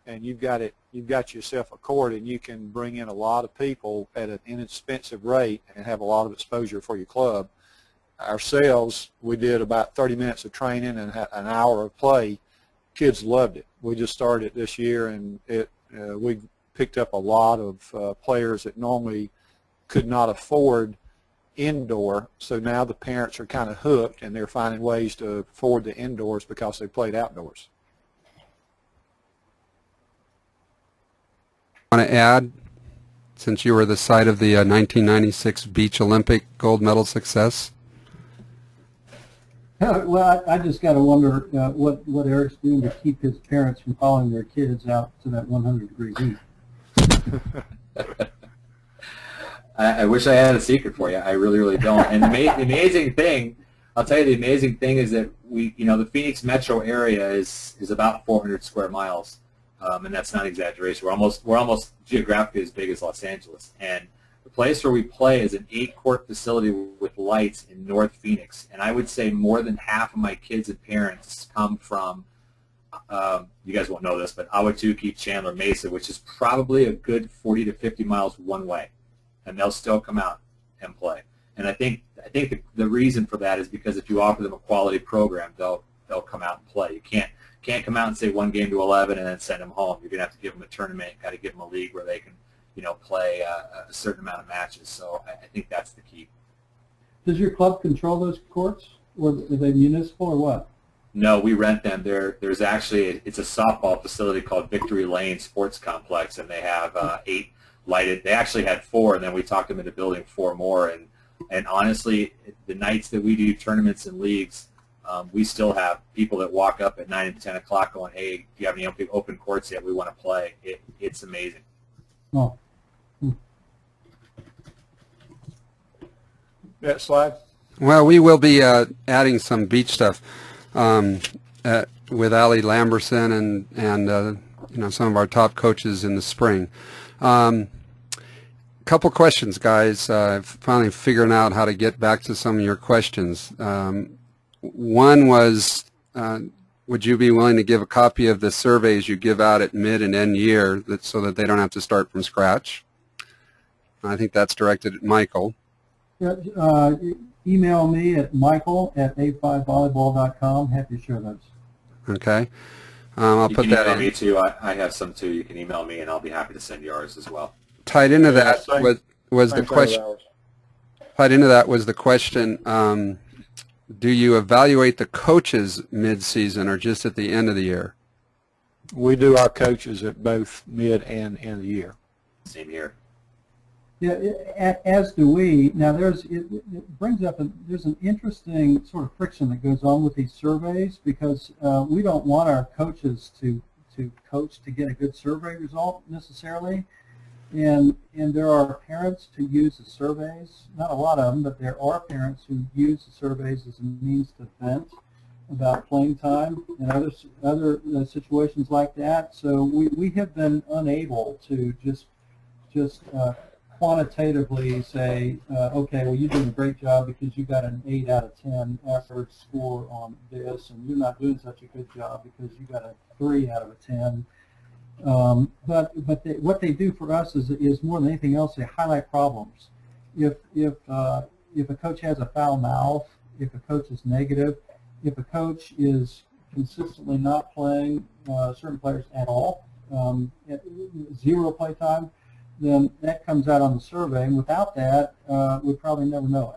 and you've got yourself a court, and you can bring in a lot of people at an inexpensive rate and have a lot of exposure for your club. Ourselves, we did about 30 minutes of training and an hour of play. Kids loved it. We just started it this year, and we picked up a lot of players that normally could not afford indoor, so now the parents are kind of hooked, and they're finding ways to afford the indoors because they played outdoors. Want to add, since you were the site of the 1996 Beach Olympic gold medal success? Well, I just got to wonder what Eric's doing to keep his parents from following their kids out to that 100-degree heat. I wish I had a secret for you. I really, really don't. And the amazing thing, I'll tell you, the amazing thing is that the Phoenix metro area is about 400 square miles, and that's not an exaggeration. We're almost geographically as big as Los Angeles, and the place where we play is an 8-court facility with lights in North Phoenix, and I would say more than half of my kids and parents come from, you guys won't know this, but Ahwatukee, Chandler, Mesa, which is probably a good 40 to 50 miles one way, and they'll still come out and play. And I think the reason for that is because if you offer them a quality program, they'll come out and play. You can't come out and say 1 game to 11 and then send them home. You're going to have to give them a tournament, got to give them a league where they can play a certain amount of matches. So I think that's the key. Does your club control those courts, or are they municipal, or what? No, we rent them. There's actually it's a softball facility called Victory Lane Sports Complex, and they have 8 lighted. They actually had 4, and then we talked them into building 4 more. And honestly, the nights that we do tournaments and leagues, we still have people that walk up at 9 and 10 o'clock going, "Hey, do you have any open courts yet? We want to play." It's amazing. Oh. That slide. Well, we will be adding some beach stuff with Allie Lamberson and some of our top coaches in the spring. Couple questions, guys. Finally figuring out how to get back to some of your questions. One was, would you be willing to give a copy of the surveys you give out at mid and end year so that they don't have to start from scratch? I think that's directed at Michael. Yeah, email me at michael@a5volleyball.com. Happy to share those. Okay. I'll put that in. You can email me too. I have some too. You can email me, and I'll be happy to send yours as well. Tied into that was the question. Tied into that was the question. Do you evaluate the coaches mid-season or just at the end of the year? We do our coaches at both mid and end of the year. Same here. Yeah, as do we. Now, it brings up there's an interesting sort of friction that goes on with these surveys, because we don't want our coaches to coach to get a good survey result necessarily, and there are parents who use the surveys. Not a lot of them, but there are parents who use the surveys as a means to vent about playing time and other situations like that. So we have been unable to just quantitatively say, okay, well, you're doing a great job because you got an 8 out of 10 average score on this, and you're not doing such a good job because you got a 3 out of a 10. But what they do for us is more than anything else, they highlight problems. If a coach has a foul mouth, if a coach is negative, if a coach is consistently not playing certain players at all, at 0 play time, then that comes out on the survey, and without that, we'd probably never know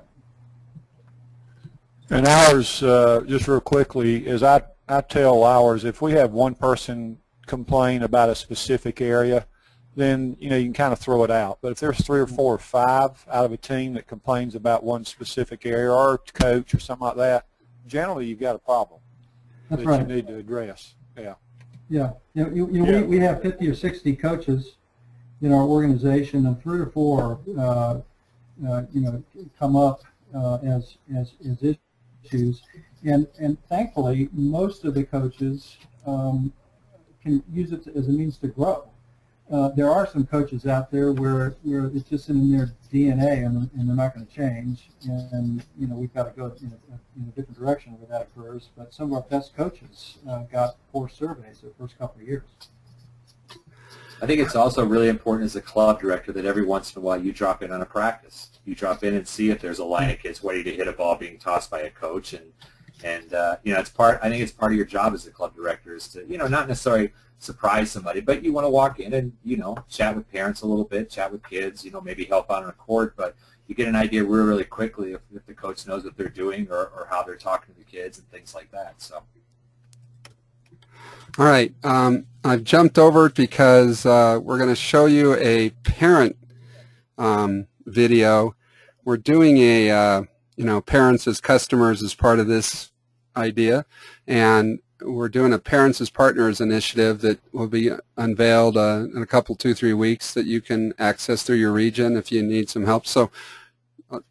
it. And ours, just real quickly, is I tell ours, if we have one person complain about a specific area, then you can kind of throw it out. But if there's 3 or 4 or 5 out of a team that complains about one specific area or coach or something like that, generally you've got a problem That's that right. you need to address. Yeah. Yeah. We have 50 or 60 coaches in our organization, and 3 or 4 come up as issues, and thankfully most of the coaches can use it as a means to grow. There are some coaches out there where it's just in their DNA, and they're not going to change, and we've got to go in a different direction where that occurs. But some of our best coaches got poor surveys their first couple of years. I think it's also really important as a club director that every once in a while you drop in on a practice. You drop in and see if there's a line of kids waiting to hit a ball being tossed by a coach, and it's part. I think it's part of your job as a club director is to not necessarily surprise somebody, but you want to walk in and chat with parents a little bit, chat with kids, maybe help out on a court, but you get an idea really quickly if the coach knows what they're doing or how they're talking to the kids and things like that. So. All right, I've jumped over because we're going to show you a parent video. We're doing a parents as customers as part of this idea, and we're doing a Parents as Partners initiative that will be unveiled in a couple, 2-3 weeks that you can access through your region if you need some help. So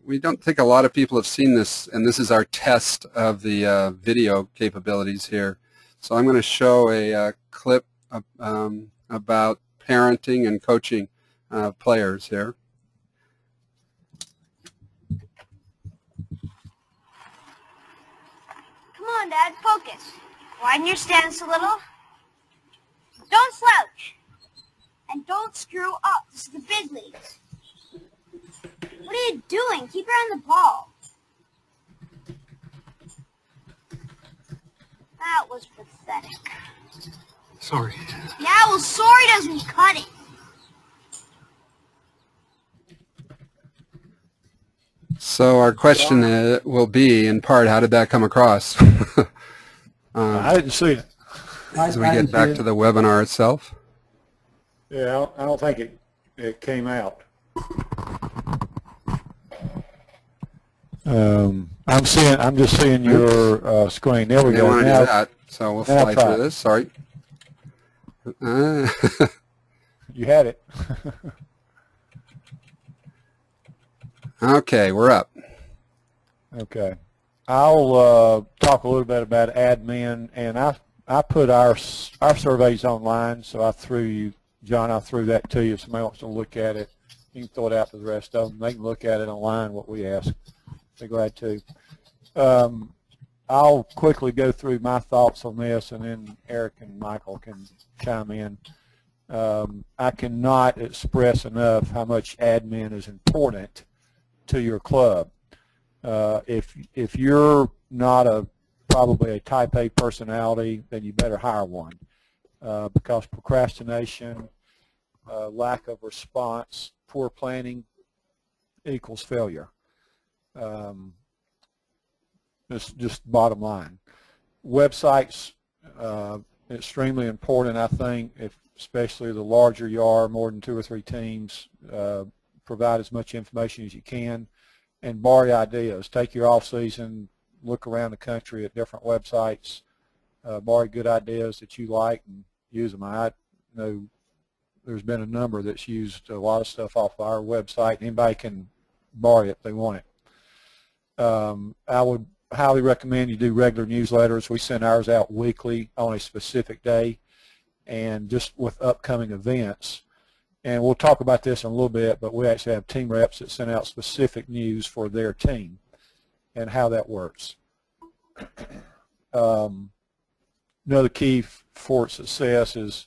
we don't think a lot of people have seen this, and this is our test of the video capabilities here. So I'm going to show a clip about parenting and coaching players here. Come on, Dad, focus. Widen your stance a little. Don't slouch. And don't screw up. This is the big leagues. What are you doing? Keep your eye on the ball. That was pathetic. Sorry. Yeah, well, sorry doesn't cut it. So our question will be, in part, how did that come across? I didn't see it. As we get back to the webinar itself. Yeah, I don't think it came out. I'm just seeing your screen. There we They go. want to Now, do that, so we'll fly through this. Sorry. you had it. Okay, we're up. Okay. I'll talk a little bit about admin, and I put our surveys online, so I threw you, John, I threw that to you. If somebody wants to look at it, you can throw it out to the rest of them. They can look at it online, what we ask. Be glad to. I'll quickly go through my thoughts on this, and then Eric and Michael can chime in. I cannot express enough how much admin is important to your club. If you're not probably a type A personality, then you better hire one, because procrastination, lack of response, poor planning equals failure. It's just bottom line. Websites, extremely important, I think, especially the larger you are, more than 2 or 3 teams, provide as much information as you can, and borrow ideas. Take your off season, look around the country at different websites, borrow good ideas that you like and use them. I know there's been a number that's used a lot of stuff off our website. Anybody can borrow it if they want it. I would highly recommend you do regular newsletters. We send ours out weekly on a specific day and just with upcoming events. And we'll talk about this in a little bit, but we actually have team reps that send out specific news for their team and how that works. Another key for success is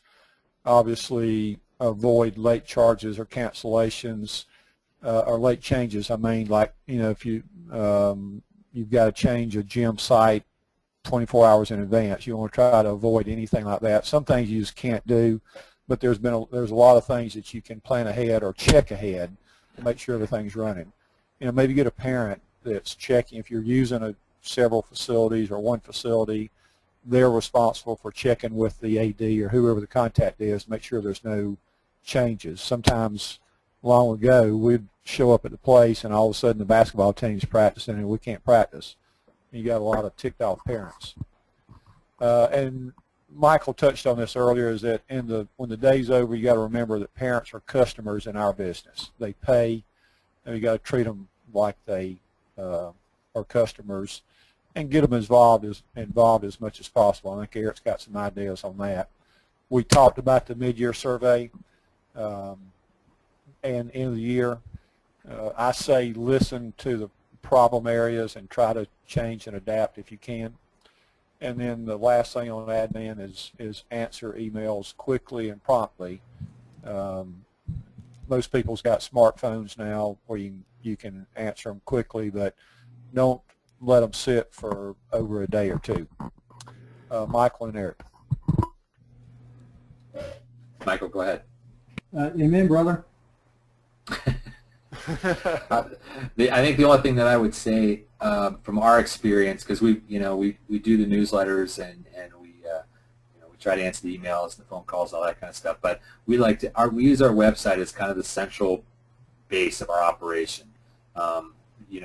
obviously avoid late charges or cancellations or late changes. I mean, like, if you you've got to change a gym site 24 hours in advance, you want to try to avoid anything like that. Some things you just can't do, but there's a lot of things that you can plan ahead or check ahead to make sure everything's running. Maybe get a parent that's checking if you're using several facilities or one facility. they're responsible for checking with the AD or whoever the contact is, make sure there's no changes. Sometimes long ago we'd show up at the place and all of a sudden the basketball team's practicing and we can't practice. You got a lot of ticked off parents. And Michael touched on this earlier, is that when the day's over, you got to remember that parents are customers in our business. They pay, and you got to treat them like they are customers and get them involved as much as possible. I think Eric's got some ideas on that. We talked about the mid-year survey and end of the year. I say listen to the problem areas and try to change and adapt if you can. And then the last thing on admin is answer emails quickly and promptly. Most people's got smartphones now where you can answer them quickly, but don't let them sit for over a day or two. Michael and Eric. Michael, go ahead. Amen, brother. I think the only thing that I would say from our experience, because we do the newsletters and we try to answer the emails, the phone calls, all that kind of stuff. But we use our website as kind of the central base of our operation.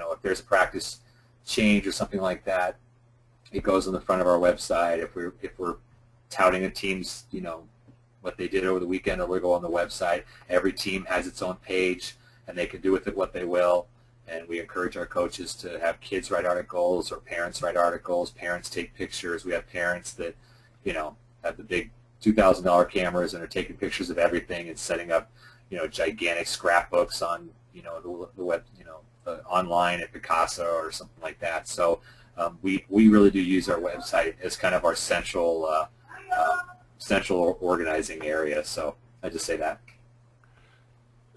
If there's a practice change or something like that, it goes on the front of our website. If we're touting a team's what they did over the weekend, it'll go on the website. Every team has its own page, and they can do with it what they will. And we encourage our coaches to have kids write articles or parents write articles. Parents take pictures. We have parents that, have the big $2,000 cameras and are taking pictures of everything and setting up, gigantic scrapbooks on, the web, online at Picasso or something like that. So we really do use our website as kind of our central organizing area. So I just say that.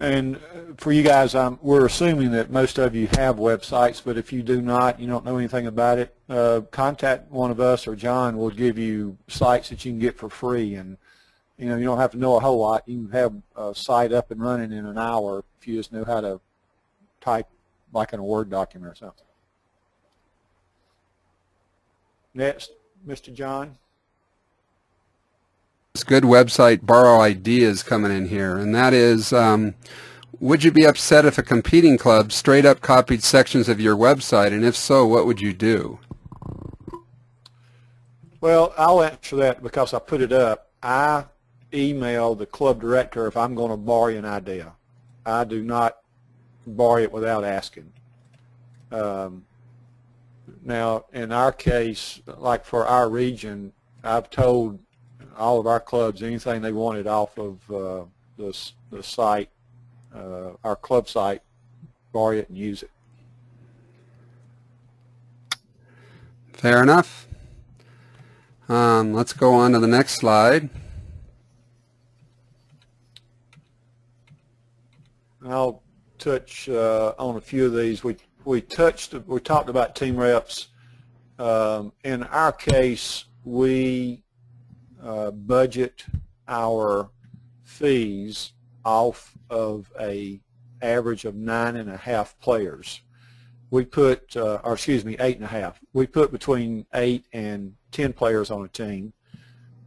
And for you guys, we're assuming that most of you have websites, but if you do not, you don't know anything about it, contact one of us or John. Will give you sites that you can get for free. And, you don't have to know a whole lot. You can have a site up and running in an hour if you just know how to type like in a Word document or something. Next, Mr. John. It's good website borrow ideas coming in here, and that is, would you be upset if a competing club straight up copied sections of your website, and if so, what would you do? Well, I'll answer that because I put it up. I email the club director if I'm going to borrow an idea. I do not borrow it without asking. Now, in our case, like for our region, I've told all of our clubs anything they wanted off of the site, our club site, borrow it and use it. Fair enough. Let's go on to the next slide. I'll touch on a few of these. We talked about team reps. In our case, we budget our fees off of a average of 9.5 players. We put, 8.5. We put between 8 and 10 players on a team.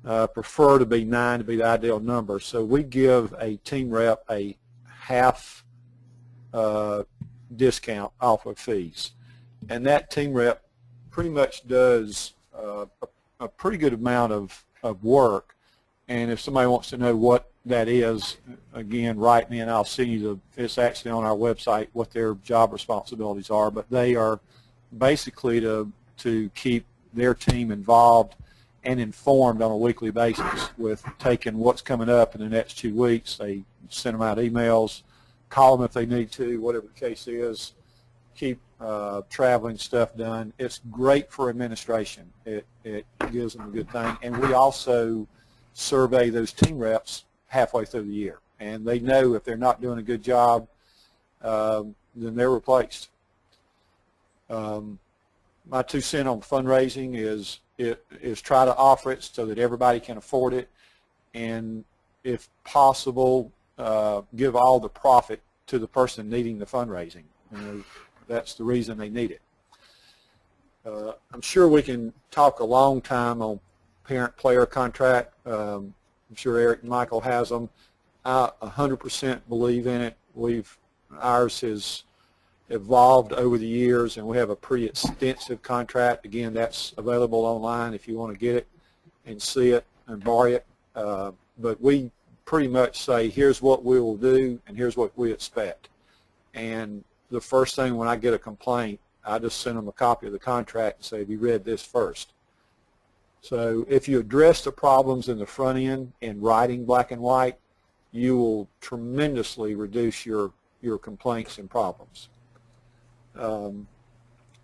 Prefer to be 9 to be the ideal number. So we give a team rep a half discount off of fees, and that team rep pretty much does a pretty good amount of work. And if somebody wants to know what that is, again, write me and I'll send you it's actually on our website what their job responsibilities are, but they are basically to keep their team involved and informed on a weekly basis with taking what's coming up in the next 2 weeks. They send them out emails, call them if they need to, whatever the case is, keep traveling stuff done. It's great for administration. It gives them a good thing. And we also survey those team reps halfway through the year. And they know if they're not doing a good job, then they're replaced. My 2 cents on fundraising is try to offer it so that everybody can afford it, and if possible, give all the profit to the person needing the fundraising. That's the reason they need it. I'm sure we can talk a long time on parent-player contract. I'm sure Eric and Michael has them. I 100% believe in it. Ours has evolved over the years, and we have a pretty extensive contract. Again, that's available online if you want to get it and see it and borrow it. But we pretty much say, here's what we will do and here's what we expect. And the first thing when I get a complaint, I just send them a copy of the contract and say, have you read this first? So if you address the problems in the front end in writing black and white, you will tremendously reduce your complaints and problems. I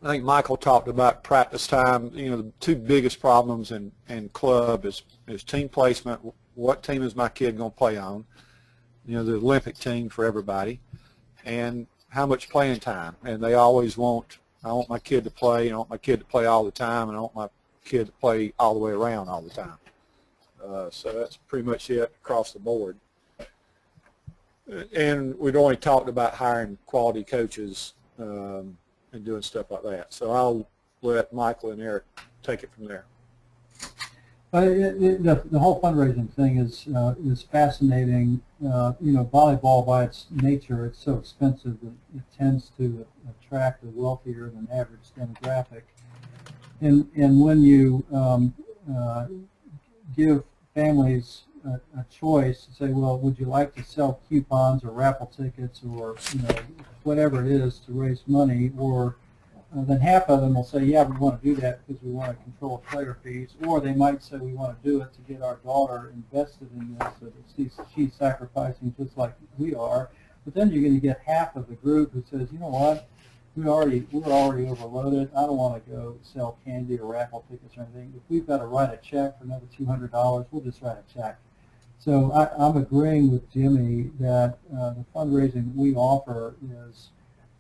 think Michael talked about practice time. You know, the two biggest problems in club is team placement. What team is my kid going to play on? You know, the Olympic team for everybody. And how much playing time. And they always want, I want my kid to play, and I want my kid to play all the time, and I want my kid to play all the way around all the time. So that's pretty much it across the board. And we'd only talked about hiring quality coaches and doing stuff like that. So I'll let Michael and Eric take it from there. The whole fundraising thing is fascinating. You know, volleyball by its nature, it's so expensive that it tends to attract a wealthier than average demographic. And when you give families a choice to say, well, would you like to sell coupons or raffle tickets or, you know, whatever it is to raise money, or then half of them will say, yeah, we want to do that because we want to control player fees, or they might say we want to do it to get our daughter invested in this, so that she's sacrificing just like we are. But then you're going to get half of the group who says, you know what, we're already overloaded. I don't want to go sell candy or raffle tickets or anything. If we've got to write a check for another $200, we'll just write a check. So I'm agreeing with Jimmy that the fundraising we offer is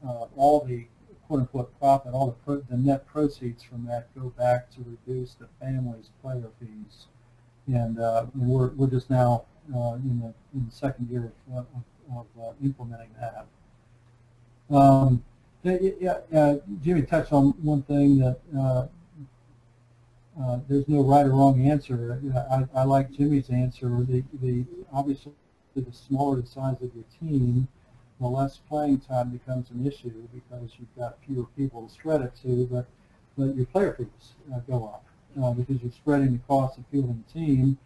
all the quote-unquote profit, all the net proceeds from that go back to reduce the family's player fees. And we're just now in the second year of implementing that. Jimmy touched on one thing that there's no right or wrong answer. I like Jimmy's answer. Obviously, the smaller the size of your team, the less playing time becomes an issue because you've got fewer people to spread it to, but your player fees go up because you're spreading the cost of fielding the team.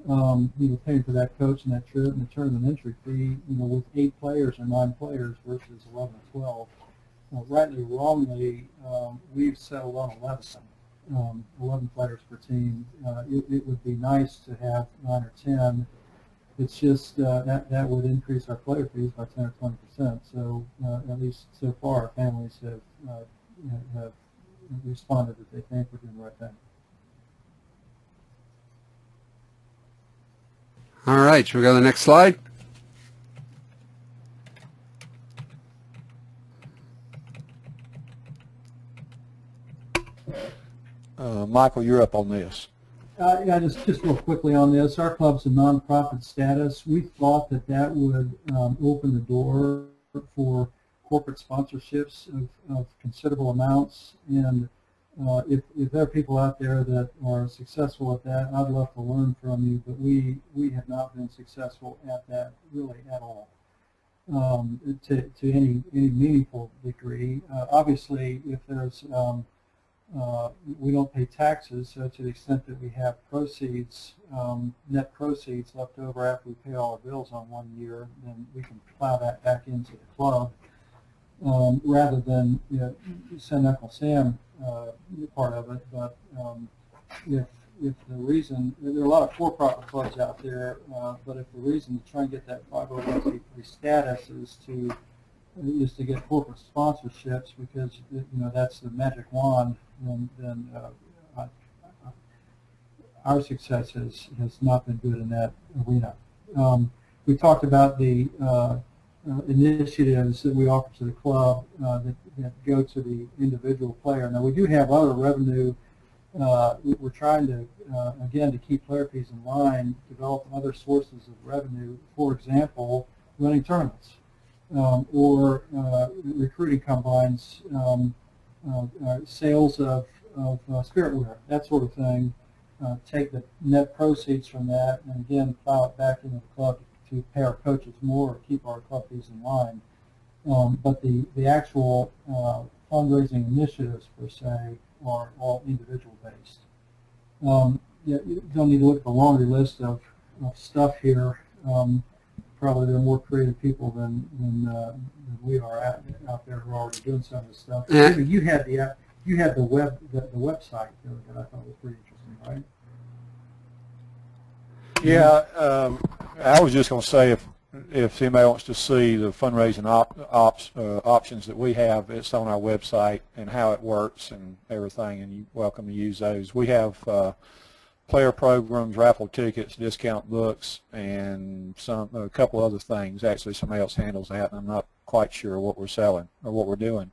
You're paying for that coach and that trip and the tournament entry fee, you know, with 8 players or 9 players versus 11 or 12. Rightly or wrongly, we've settled on 11 players per team. It would be nice to have 9 or 10. It's just that would increase our player fees by 10 or 20%. So at least so far, our families have responded that they think we're doing the right thing. All right, should we go to the next slide? Michael, you're up on this. Yeah, just real quickly on this. Our club's a nonprofit status. We thought that would open the door for corporate sponsorships of considerable amounts. And if there are people out there that are successful at that, I'd love to learn from you. But we have not been successful at that really at all to any meaningful degree. Obviously, if there's we don't pay taxes, so to the extent that we have proceeds, net proceeds left over after we pay all our bills on one year, then we can plow that back into the club rather than send Uncle Sam part of it. But if the reason, there are a lot of for-profit clubs out there, but if the reason to try and get that 501c3 status is to get corporate sponsorships because that's the magic wand, then our success has not been good in that arena. We talked about the initiatives that we offer to the club that go to the individual player. Now we do have other revenue. We're trying to, again, to keep player fees in line, develop other sources of revenue. For example, running tournaments. Or recruiting combines, sales of spirit wear, that sort of thing. Take the net proceeds from that and again plow it back into the club to pay our coaches more or keep our club fees in line. But the actual fundraising initiatives per se are all individual based. You don't need to look at the laundry list of stuff here. Probably there are more creative people than we are out there who are already doing some of this stuff. Yeah. You had the website that I thought was pretty interesting, right? Yeah, I was just going to say if anybody wants to see the fundraising options that we have, it's on our website and how it works and everything, and you're welcome to use those. We have player programs, raffle tickets, discount books, and a couple other things. Actually, somebody else handles that, and I'm not quite sure what we're selling or what we're doing.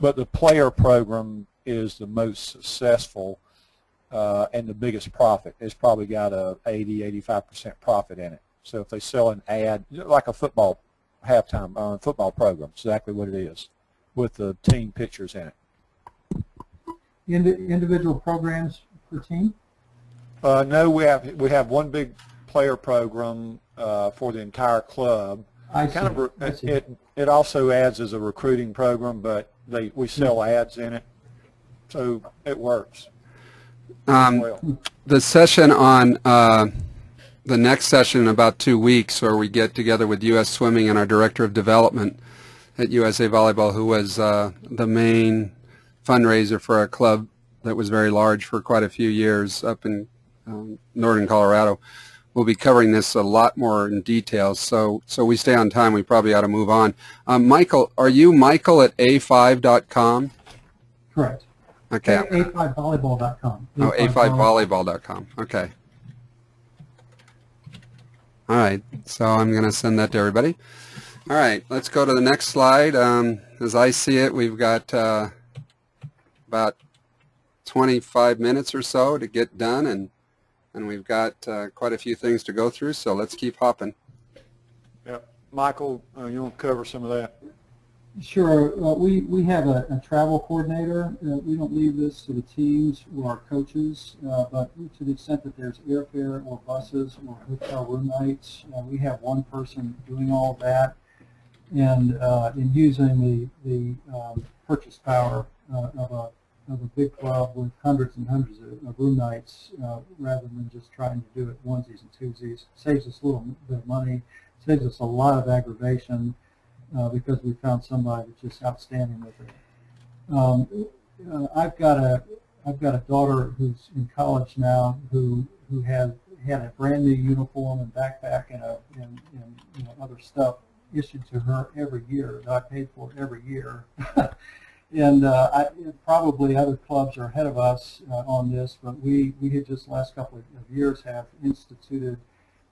But the player program is the most successful and the biggest profit. It's probably got a 80-85% profit in it. So if they sell an ad, like a football halftime football program, exactly what it is, with the team pictures in it. Individual programs per team? No, we have one big player program for the entire club. I see. It also adds as a recruiting program, but we sell ads in it, so it works. Well. The session on the next session in about 2 weeks, where we get together with U.S. Swimming and our Director of Development at USA Volleyball, who was the main fundraiser for our club that was very large for quite a few years up in northern Colorado. We'll be covering this a lot more in detail, so we stay on time. We probably ought to move on. Michael, are you Michael at A5.com? Correct. Okay. A5volleyball.com. Oh, A5volleyball.com. Okay. All right, so I'm going to send that to everybody. All right, let's go to the next slide. As I see it, we've got about 25 minutes or so to get done, and we've got quite a few things to go through, so let's keep hopping. Yeah, Michael, you want to cover some of that? Sure. We have a travel coordinator. We don't leave this to the teams or our coaches, but to the extent that there's airfare or buses or hotel room nights, we have one person doing all of that, and in using the purchase power of a big club with hundreds and hundreds of room nights, rather than just trying to do it onesies and twosies. Saves us a little bit of money, saves us a lot of aggravation, because we found somebody that's just outstanding with it. I've got a daughter who's in college now who had a brand new uniform and backpack and other stuff issued to her every year that I paid for every year. And probably other clubs are ahead of us on this, but we had just the last couple of years have instituted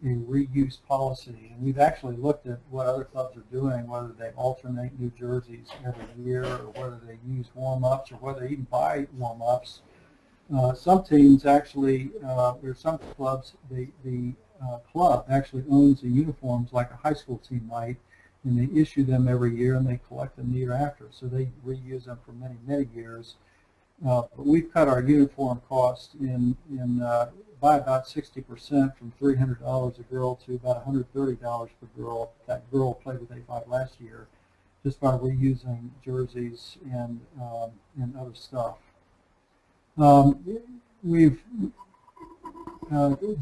a reuse policy, and we've actually looked at what other clubs are doing, whether they alternate new jerseys every year or whether they use warm-ups or whether they even buy warm-ups. Some teams actually, there's some clubs, the club actually owns the uniforms like a high school team might, and they issue them every year and they collect them the year after, so they reuse them for many, many years. But we've cut our uniform cost by about 60%, from $300 a girl to about $130 per girl. That girl played with A5 last year, just by reusing jerseys and other stuff.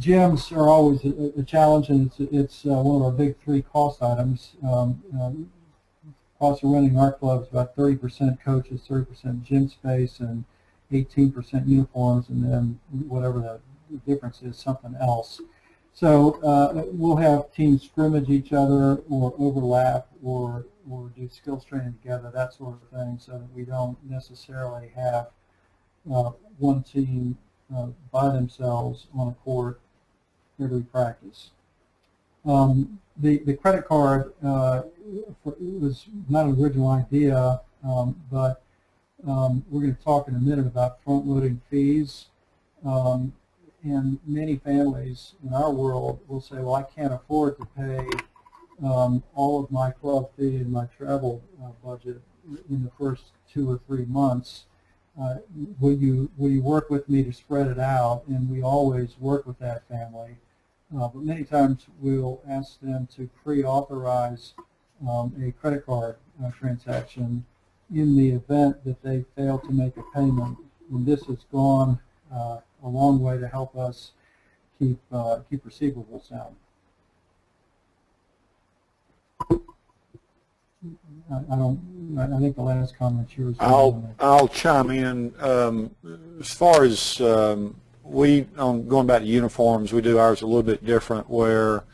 Gyms are always a challenge, and it's one of our big three cost items. Cost of running our club is about 30% coaches, 30% gym space, and 18% uniforms, and then whatever the difference is, something else. So we'll have teams scrimmage each other or overlap or do skills training together, that sort of thing, so that we don't necessarily have one team by themselves on a court every practice. The credit card was not an original idea, but we're going to talk in a minute about front-loading fees. And many families in our world will say, well, I can't afford to pay all of my club fee and my travel budget in the first 2 or 3 months. will you work with me to spread it out? And we always work with that family. But many times we'll ask them to pre-authorize a credit card transaction in the event that they fail to make a payment. And this has gone a long way to help us keep receivables down. I think the last comment's yours. I'll chime in. As far as going back to uniforms, we do ours a little bit different, where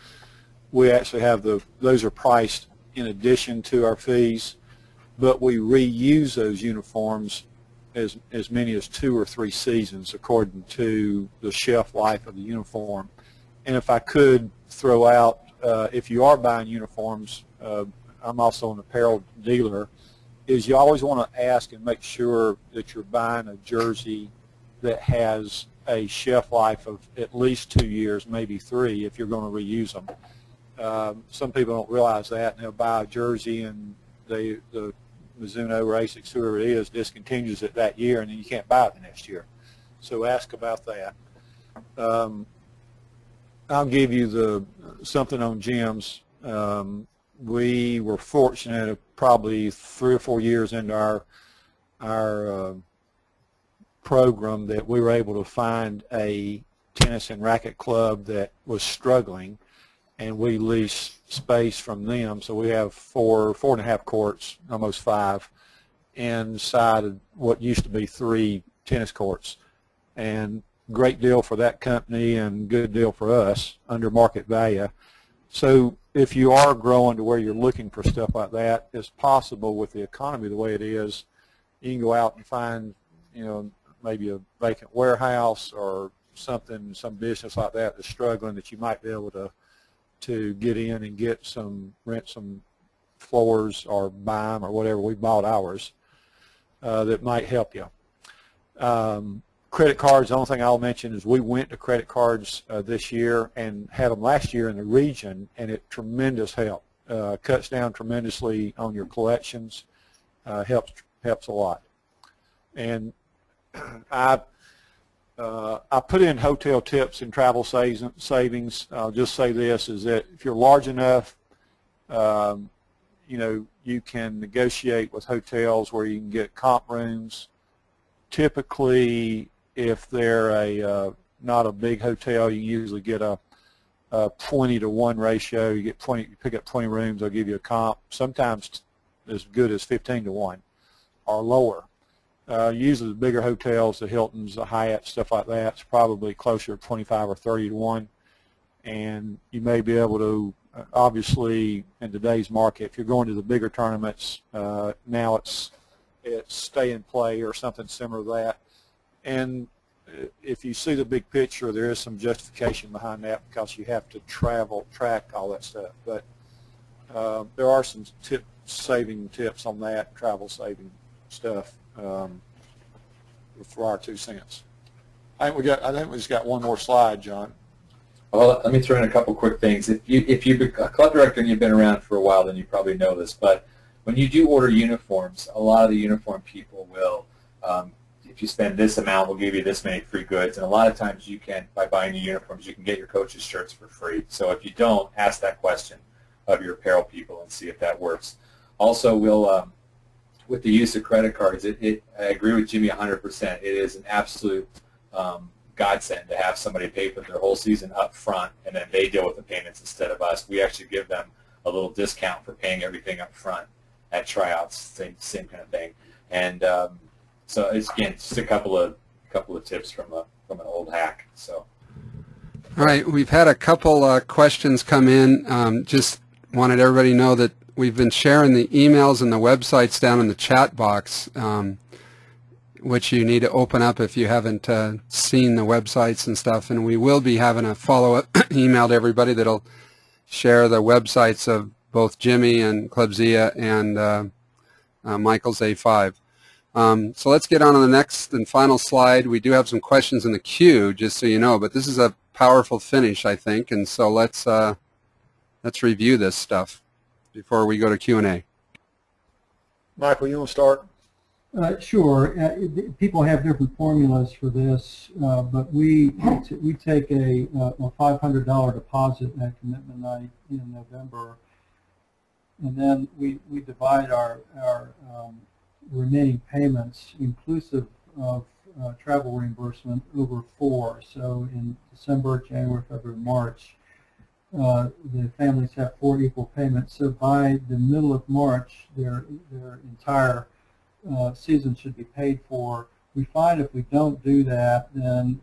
we actually have those are priced in addition to our fees, but we reuse those uniforms as many as 2 or 3 seasons according to the shelf life of the uniform. And if I could throw out, if you are buying uniforms, I'm also an apparel dealer, is you always want to ask and make sure that you're buying a jersey that has a shelf life of at least 2 years, maybe 3, if you're going to reuse them. Some people don't realize that, and they'll buy a jersey and the Mizuno or Asics, whoever it is, discontinues it that year, and then you can't buy it the next year. So ask about that. I'll give you something on gyms. We were fortunate, probably 3 or 4 years into our program, that we were able to find a tennis and racket club that was struggling, and we leased space from them. So we have 4.5 courts, almost 5, inside of what used to be 3 tennis courts. And great deal for that company and good deal for us under market value. So if you are growing to where you're looking for stuff like that, it's possible with the economy the way it is. You can go out and find, maybe a vacant warehouse or something, some business like that that's struggling, that you might be able to get in and rent some floors or buy them or whatever. We bought ours that might help you. Credit cards, the only thing I'll mention is we went to credit cards this year and had them last year in the region, and it tremendous help. Cuts down tremendously on your collections, helps a lot. And I put in hotel tips and travel savings. I'll just say this, is that if you're large enough, you can negotiate with hotels where you can get comp rooms. Typically, if they're not a big hotel, you usually get a 20-to-1 ratio. You pick up 20 rooms, they'll give you a comp. Sometimes as good as 15-to-1 or lower. Usually the bigger hotels, the Hiltons, the Hyatt, stuff like that, it's probably closer to 25 or 30-to-1. And you may be able to, obviously, in today's market, if you're going to the bigger tournaments, now it's stay and play or something similar to that. And if you see the big picture, there is some justification behind that, because you have to track all that stuff. But there are some saving tips on that, travel saving stuff, for our 2 cents. I think we just got one more slide, John. Well, let me throw in a couple quick things. If you're a club director and you've been around for a while, then you probably know this. But when you do order uniforms, a lot of the uniform people will, if you spend this amount, we'll give you this many free goods. And a lot of times you can, by buying your uniforms, you can get your coaches' shirts for free. So if you don't, ask that question of your apparel people and see if that works. Also, we'll, with the use of credit cards, I agree with Jimmy 100%. It is an absolute godsend to have somebody pay for their whole season up front, and then they deal with the payments instead of us. We actually give them a little discount for paying everything up front at tryouts, same kind of thing. And so it's, again, just a couple of tips from an old hack. So. All right, we've had a couple questions come in. Just wanted everybody to know that we've been sharing the emails and the websites down in the chat box, which you need to open up if you haven't seen the websites and stuff. And we will be having a follow-up email to everybody that'll share the websites of both Jimmy and Club Zia and Michael's A5. So let's get on to the next and final slide. We do have some questions in the queue, just so you know, but this is a powerful finish, I think, and so let's review this stuff before we go to Q&A. Michael, you want to start? Sure. People have different formulas for this, but we take a $500 deposit at commitment night in November, and then we divide our remaining payments, inclusive of travel reimbursement, over 4. So in December, January, February, March, the families have 4 equal payments. So by the middle of March, their entire season should be paid for. We find if we don't do that, then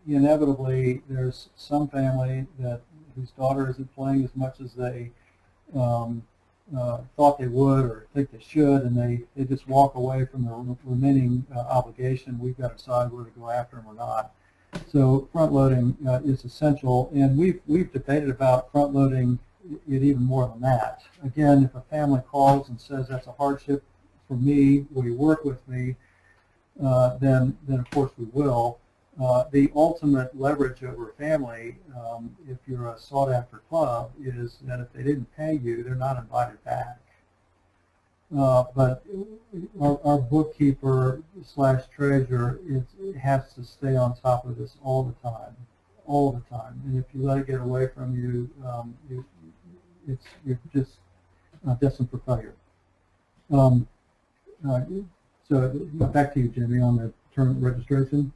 inevitably there's some family whose daughter isn't playing as much as they thought they would or think they should, and they just walk away from the remaining obligation. We've got to decide whether to go after them or not. So front loading is essential, and we've debated about front loading it even more than that. Again, if a family calls and says that's a hardship for me, will you work with me, then of course we will. The ultimate leverage over a family, if you're a sought-after club, is that if they didn't pay you, they're not invited back. But our bookkeeper / treasurer has to stay on top of this all the time. And if you let it get away from you, you're just destined for failure. So back to you, Jimmy, on the tournament registration.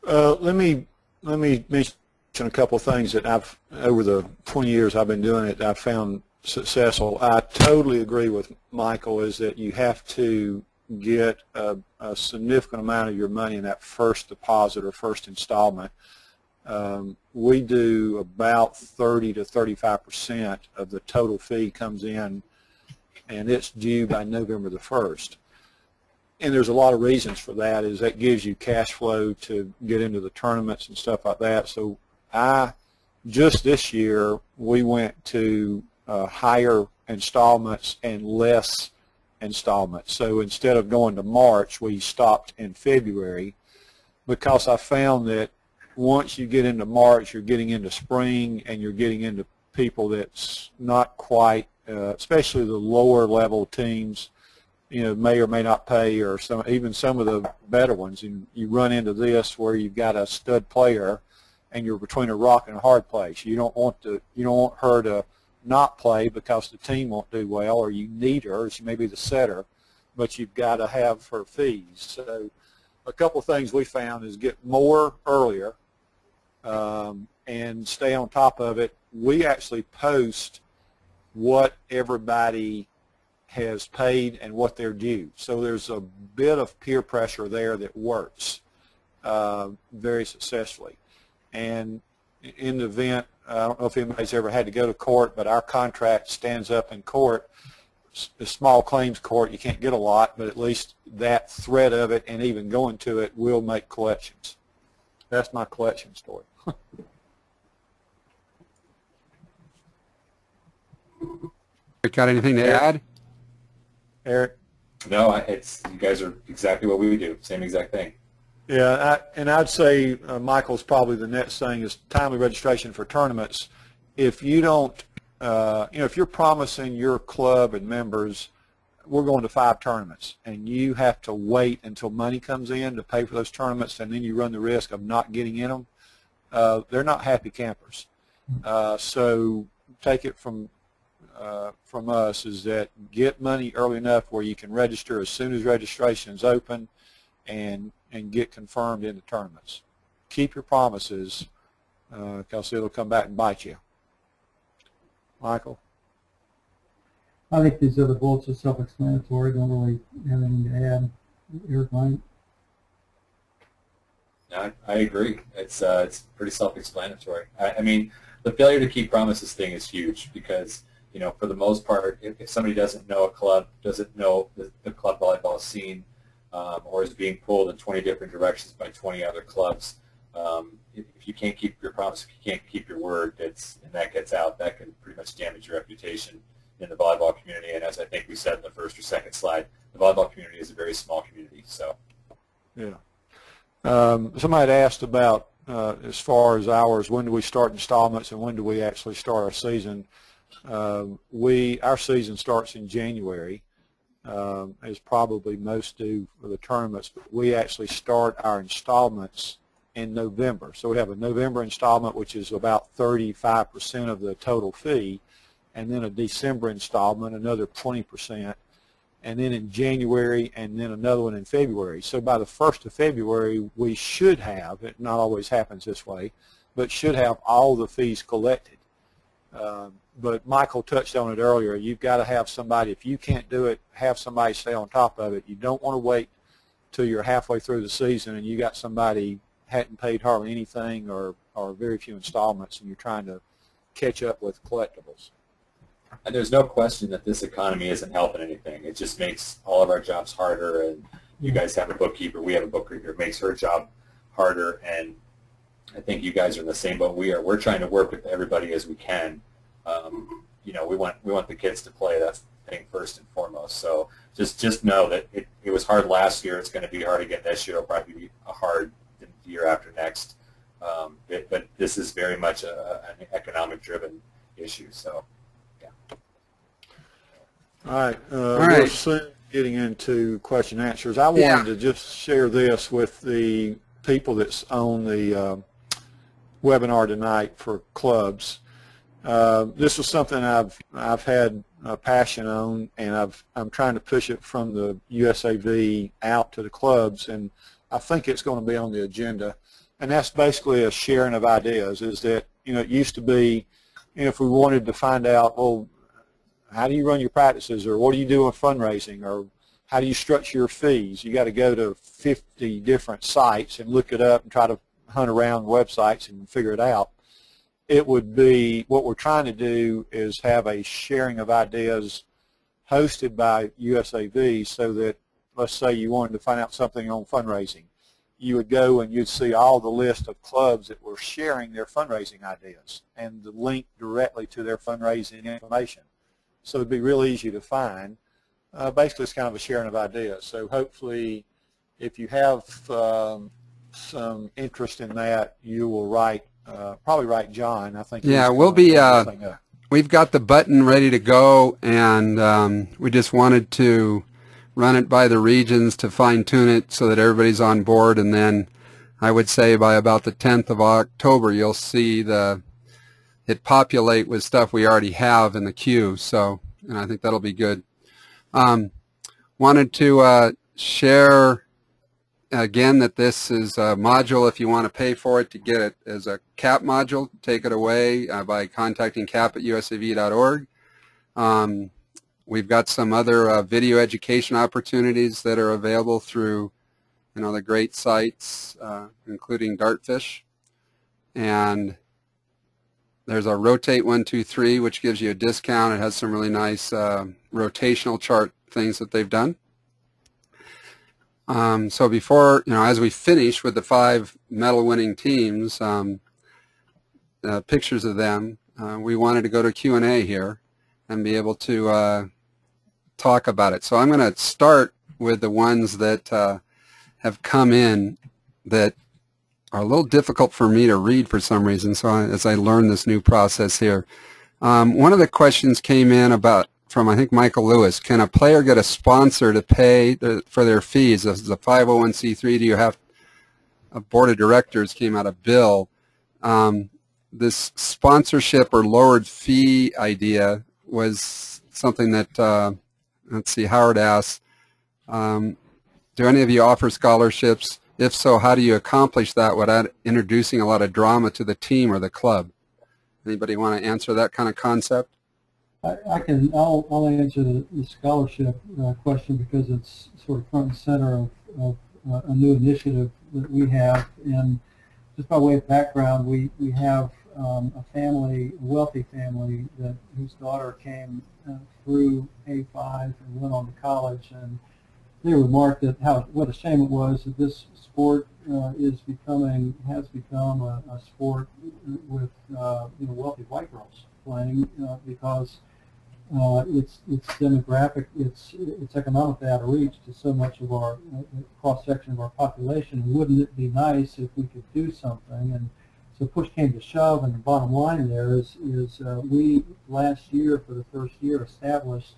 Let me mention a couple of things that I've, over the 20 years I've been doing it, I've found successful. I totally agree with Michael, is that you have to get a significant amount of your money in that first deposit or first installment. We do about 30 to 35% of the total fee comes in, and it's due by November the 1st. And there's a lot of reasons for that. Is that gives you cash flow to get into the tournaments and stuff like that. So just this year, we went to higher installments and less installments. So instead of going to March, we stopped in February, because I found that once you get into March, you're getting into spring, and you're getting into people that's not quite, especially the lower level teams, may or may not pay, or even some of the better ones. And you run into this where you've got a stud player, and you're between a rock and a hard place. You don't want her to not play because the team won't do well, or you need her. She may be the setter, but you've got to have her fees. So a couple of things we found is get more earlier, and stay on top of it. We actually post what everybody has paid and what they're due. So there's a bit of peer pressure there that works very successfully. And in the event, I don't know if anybody's ever had to go to court, but our contract stands up in court. The small claims court, you can't get a lot, but at least that threat of it and even going to it will make collections. That's my collection story. Got anything to add? Eric? No, you guys are exactly what we would do. Same exact thing. Yeah, and I'd say Michael's probably the next thing is timely registration for tournaments. If you don't, if you're promising your club and members, we're going to 5 tournaments, and you have to wait until money comes in to pay for those tournaments, and then you run the risk of not getting in them, they're not happy campers. So take it from us is that get money early enough where you can register as soon as registration is open, and get confirmed in the tournaments. Keep your promises, because it'll come back and bite you. Michael? I think these other bullets are self-explanatory. Don't really have anything to add. Eric, Mike? I agree. It's pretty self-explanatory. I mean, the failure to keep promises thing is huge, because for the most part, if somebody doesn't know a club, doesn't know the club volleyball scene, or is being pulled in 20 different directions by 20 other clubs, if you can't keep your promise, if you can't keep your word, and that gets out, that can pretty much damage your reputation in the volleyball community. And as I think we said in the first or second slide, the volleyball community is a very small community. So, yeah. Somebody had asked about as far as hours, when do we start installments and when do we actually start our season? Our season starts in January, as probably most do for the tournaments. But we actually start our installments in November. So we have a November installment, which is about 35% of the total fee, and then a December installment, another 20%, and then in January, and then another one in February. So by the 1st of February, we should have, it not always happens this way, but should have all the fees collected. But Michael touched on it earlier. You've got to have somebody, if you can't do it, have somebody stay on top of it. You don't want to wait till you're halfway through the season and you got somebody hadn't paid hardly anything or very few installments, and you're trying to catch up with collectibles. And there's no question that this economy isn't helping anything. It just makes all of our jobs harder, and you guys have a bookkeeper, we have a bookkeeper. It makes her job harder, and I think you guys are in the same boat we are. We're trying to work with everybody as we can. You know, we want the kids to play. That's the thing first and foremost. So just know that it was hard last year. It's going to be hard again this year. It'll probably be hard the year after next. But this is very much an economic-driven issue. So, yeah. All right. We're soon getting into question and answers. I wanted to just share this with the people that's on the webinar tonight for clubs. This is something I've had a passion on, and I'm trying to push it from the USAV out to the clubs, and I think it's going to be on the agenda. And that's basically a sharing of ideas. Is that, you know, it used to be, you know, if we wanted to find out, well, how do you run your practices, or what do you do in fundraising, or how do you structure your fees? You got to go to 50 different sites and look it up and try to hunt around websites and figure it out. It would be, what we're trying to do is have a sharing of ideas hosted by USAV, so that, let's say you wanted to find out something on fundraising. You would go and you'd see all the list of clubs that were sharing their fundraising ideas and the link directly to their fundraising information. So it'd be real easy to find. Basically, it's kind of a sharing of ideas. So hopefully, if you have some interest in that, you will probably write John. I think. Yeah, we'll be. We've got the button ready to go, and we just wanted to run it by the regions to fine-tune it so that everybody's on board, and then I would say by about the 10th of October, you'll see it populate with stuff we already have in the queue. So, and I think that'll be good. Wanted to share again that this is a module. If you want to pay for it to get it as a CAP module, take it away by contacting cap@usav.org. We've got some other video education opportunities that are available through, you know, the great sites, including Dartfish. And there's a Rotate 123, which gives you a discount. It has some really nice rotational chart things that they've done. So before, you know, as we finish with the 5 medal-winning teams, pictures of them, we wanted to go to Q&A here and be able to talk about it. So I'm going to start with the ones that have come in that are a little difficult for me to read for some reason, so as I learn this new process here. One of the questions came in from I think Michael Lewis. Can a player get a sponsor to pay for their fees? This is a 501c3. Do you have a board of directors? Came out of Bill. This sponsorship or lowered fee idea was something that, let's see, Howard asked, do any of you offer scholarships? If so, how do you accomplish that without introducing a lot of drama to the team or the club? Anybody want to answer that kind of concept? I'll answer the scholarship question, because it's sort of front and center of a new initiative that we have. And just by way of background, we have a wealthy family whose daughter came through A5 and went on to college, and they remarked at what a shame it was that this sport has become a sport with wealthy white girls playing, because its demographic, its economically out of reach to so much of our cross section of our population. Wouldn't it be nice if we could do something? And so push came to shove, and the bottom line there is we last year, for the first year, established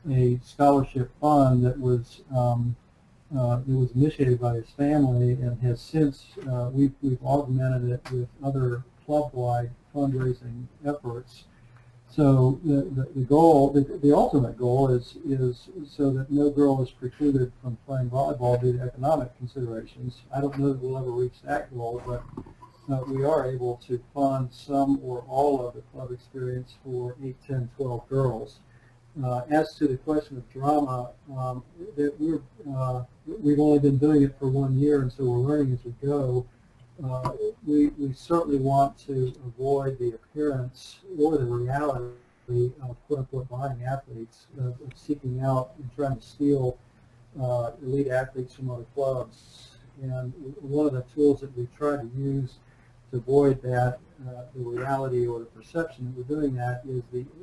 a scholarship fund that was initiated by his family, and has since we've augmented it with other club-wide fundraising efforts. So the goal, the ultimate goal is so that no girl is precluded from playing volleyball due to economic considerations. I don't know that we'll ever reach that goal, but we are able to fund some or all of the club experience for 8, 10, 12 girls. As to the question of drama, we've only been doing it for 1 year, and so we're learning as we go. We certainly want to avoid the appearance or the reality of quote-unquote buying athletes, of seeking out and trying to steal elite athletes from other clubs. And one of the tools that we try to use to avoid that, the reality or the perception that we're doing that,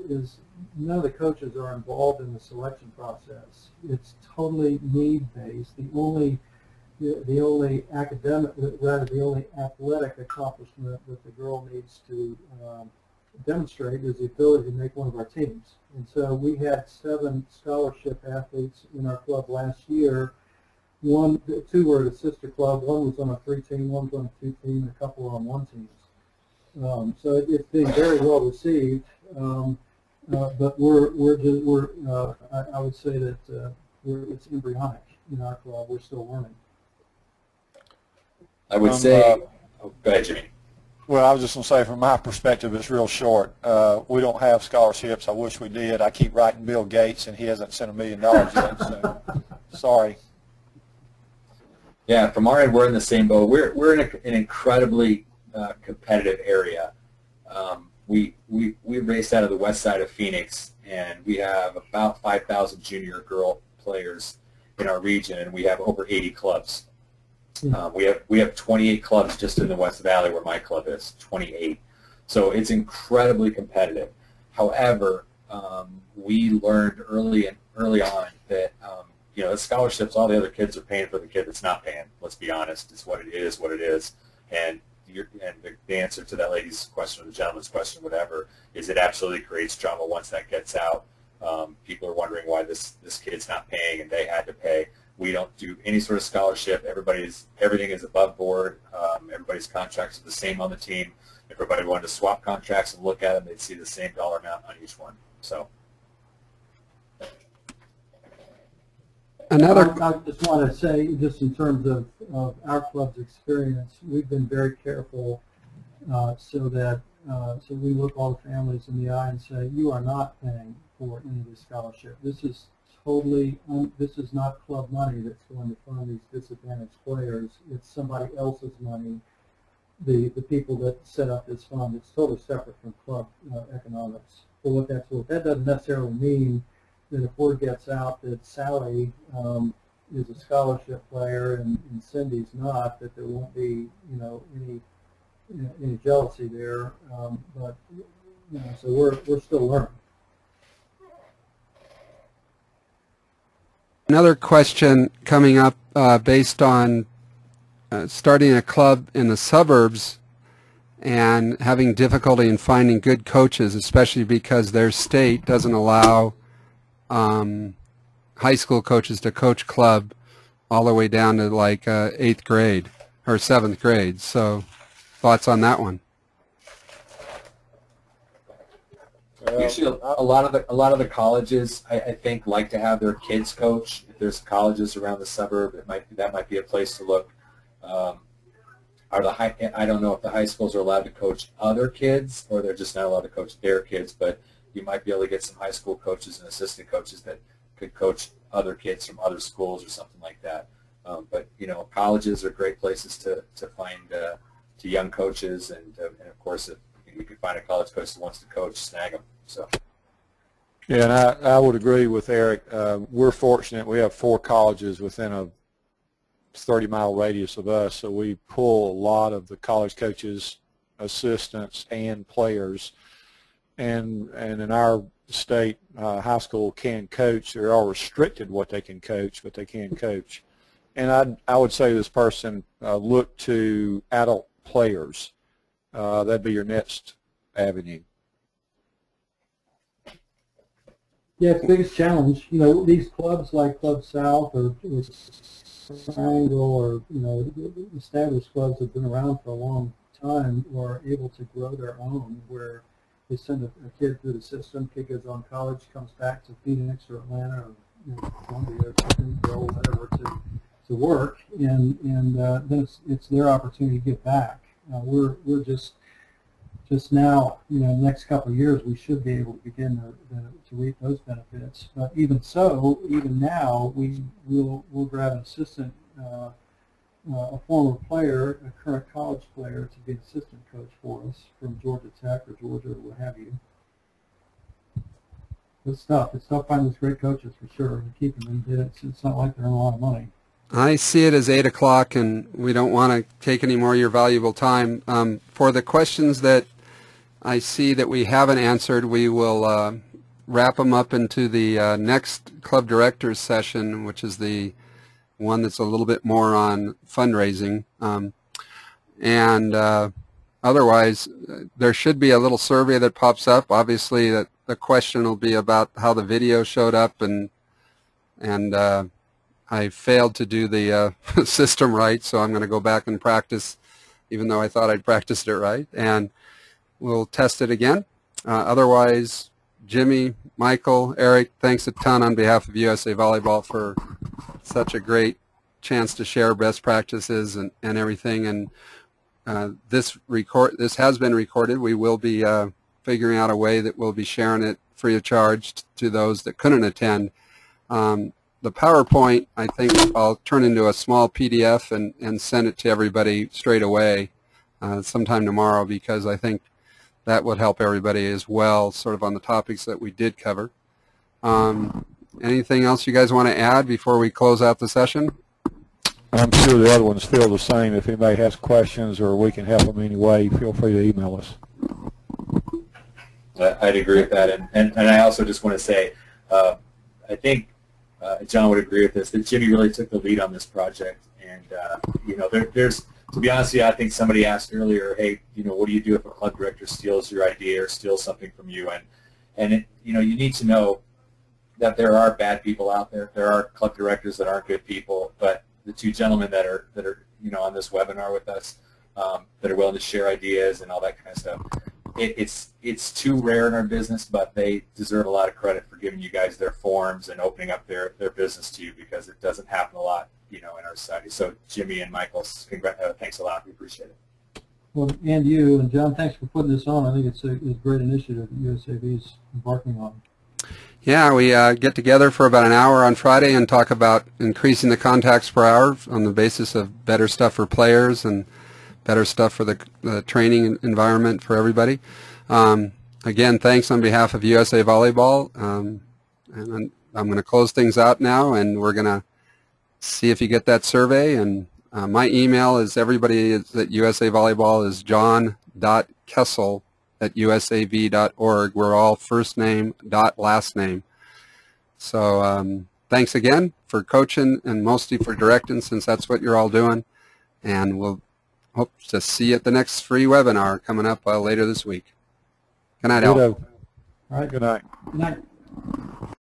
is none of the coaches are involved in the selection process. It's totally need-based. The only academic, rather the only athletic accomplishment that the girl needs to demonstrate is the ability to make one of our teams. And so we had 7 scholarship athletes in our club last year. 2 were at a sister club. 1 was on a 3-team, 1 was on a 2-team, and a couple were on 1 team. So it's being very well received. But I would say that it's embryonic in our club. We're still learning. I would say, go ahead, Jimmy. Well, I was just going to say, from my perspective, it's real short. We don't have scholarships. I wish we did. I keep writing Bill Gates, and he hasn't sent $1 million yet, so sorry. Yeah, from our end, we're in the same boat. We're in an incredibly competitive area. We race out of the west side of Phoenix, and we have about 5,000 junior girl players in our region, and we have over 80 clubs. We have 28 clubs just in the West Valley where my club is, 28. So it's incredibly competitive. However, we learned early on that the scholarships, all the other kids are paying for the kid that's not paying. Let's be honest, it's what it is. And the answer to that lady's question or the gentleman's question, whatever, is it absolutely creates drama once that gets out. People are wondering why this kid's not paying and they had to pay. We don't do any sort of scholarship. Everything is above board. Everybody's contracts are the same on the team. If everybody wanted to swap contracts and look at them, they'd see the same dollar amount on each one. So. I just want to say, just in terms of our club's experience, we've been very careful so we look all the families in the eye and say, you are not paying for any of this scholarship. This is totally, this is not club money that's going to fund these disadvantaged players. It's somebody else's money, the people that set up this fund. It's totally separate from club economics. For what that's worth. That doesn't necessarily mean that if word gets out that Sally is a scholarship player and Cindy's not, that there won't be any jealousy there. But so we're still learning. Another question coming up based on starting a club in the suburbs and having difficulty in finding good coaches, especially because their state doesn't allow high school coaches to coach club all the way down to like 8th grade or 7th grade. So thoughts on that one? Usually, a lot of the colleges, I think, like to have their kids coach. If there's colleges around the suburb, that might be a place to look. I don't know if the high schools are allowed to coach other kids, or they're just not allowed to coach their kids. But you might be able to get some high school coaches and assistant coaches that could coach other kids from other schools or something like that. But colleges are great places to find to young coaches, and of course, if you can find a college coach that wants to coach, snag them. So. Yeah, and I would agree with Eric. We're fortunate. We have 4 colleges within a 30-mile radius of us, so we pull a lot of the college coaches, assistants, and players. And in our state, high school can coach. They're all restricted what they can coach, but they can coach. And I would say to this person, look to adult players. That'd be your next avenue. Yeah, it's the biggest challenge. You know, these clubs like Club South or Triangle or, you know, established clubs that have been around for a long time are able to grow their own, where they send a kid through the system, kid goes on college, comes back to Phoenix or Atlanta or, you know, Columbia or something, or whatever to work, and then it's their opportunity to get back. We're just now, you know, in the next couple of years, we should be able to begin to reap those benefits. But even so, even now, we'll grab an assistant, a former player, a current college player, to be an assistant coach for us from Georgia Tech or Georgia or what have you. It's tough. It's tough finding those great coaches for sure and keep them. And it's not like they're earning a lot of money. I see it as 8 o'clock, and we don't want to take any more of your valuable time. For the questions that I see that we haven't answered, we will wrap them up into the next club directors session, which is the one that's a little bit more on fundraising. Otherwise, there should be a little survey that pops up. Obviously, that the question will be about how the video showed up, and I failed to do the system right, so I'm going to go back and practice, even though I thought I'd practiced it right, and we'll test it again. Otherwise, Jimmy, Michael, Eric, thanks a ton on behalf of USA Volleyball for such a great chance to share best practices and everything. And this has been recorded. We will be figuring out a way that we'll be sharing it free of charge to those that couldn't attend. The PowerPoint, I think I'll turn into a small PDF and send it to everybody straight away sometime tomorrow, because I think that would help everybody as well, sort of on the topics that we did cover. Anything else you guys want to add before we close out the session? I'm sure the other ones feel the same. If anybody has questions or we can help them anyway, feel free to email us. I'd agree with that. And I also just want to say, I think John would agree with this, that Jimmy really took the lead on this project. And, you know, there's, to be honest with you, I think somebody asked earlier, hey, you know, what do you do if a club director steals your idea or steals something from you? And it, you know, you need to know that there are bad people out there. There are club directors that aren't good people, but the two gentlemen that are you know, on this webinar with us, that are willing to share ideas and all that kind of stuff, it's too rare in our business, but they deserve a lot of credit for giving you guys their forms and opening up their business to you, because it doesn't happen a lot, you know, in our society. So Jimmy and Michael, thanks a lot. We appreciate it. Well, and you and John, thanks for putting this on. I think it's a great initiative that USAV is embarking on. Yeah, we get together for about an hour on Friday and talk about increasing the contacts per hour on the basis of better stuff for players and better stuff for the training environment for everybody. Again, thanks on behalf of USA Volleyball. And I'm going to close things out now, and we're going to see if you get that survey. And my email is, everybody is at USA Volleyball is john.kessel@usav.org. We're all first name dot last name. So thanks again for coaching and mostly for directing, since that's what you're all doing. And we'll hope to see you at the next free webinar coming up later this week. Good night, Al. All right. Good night. Good night.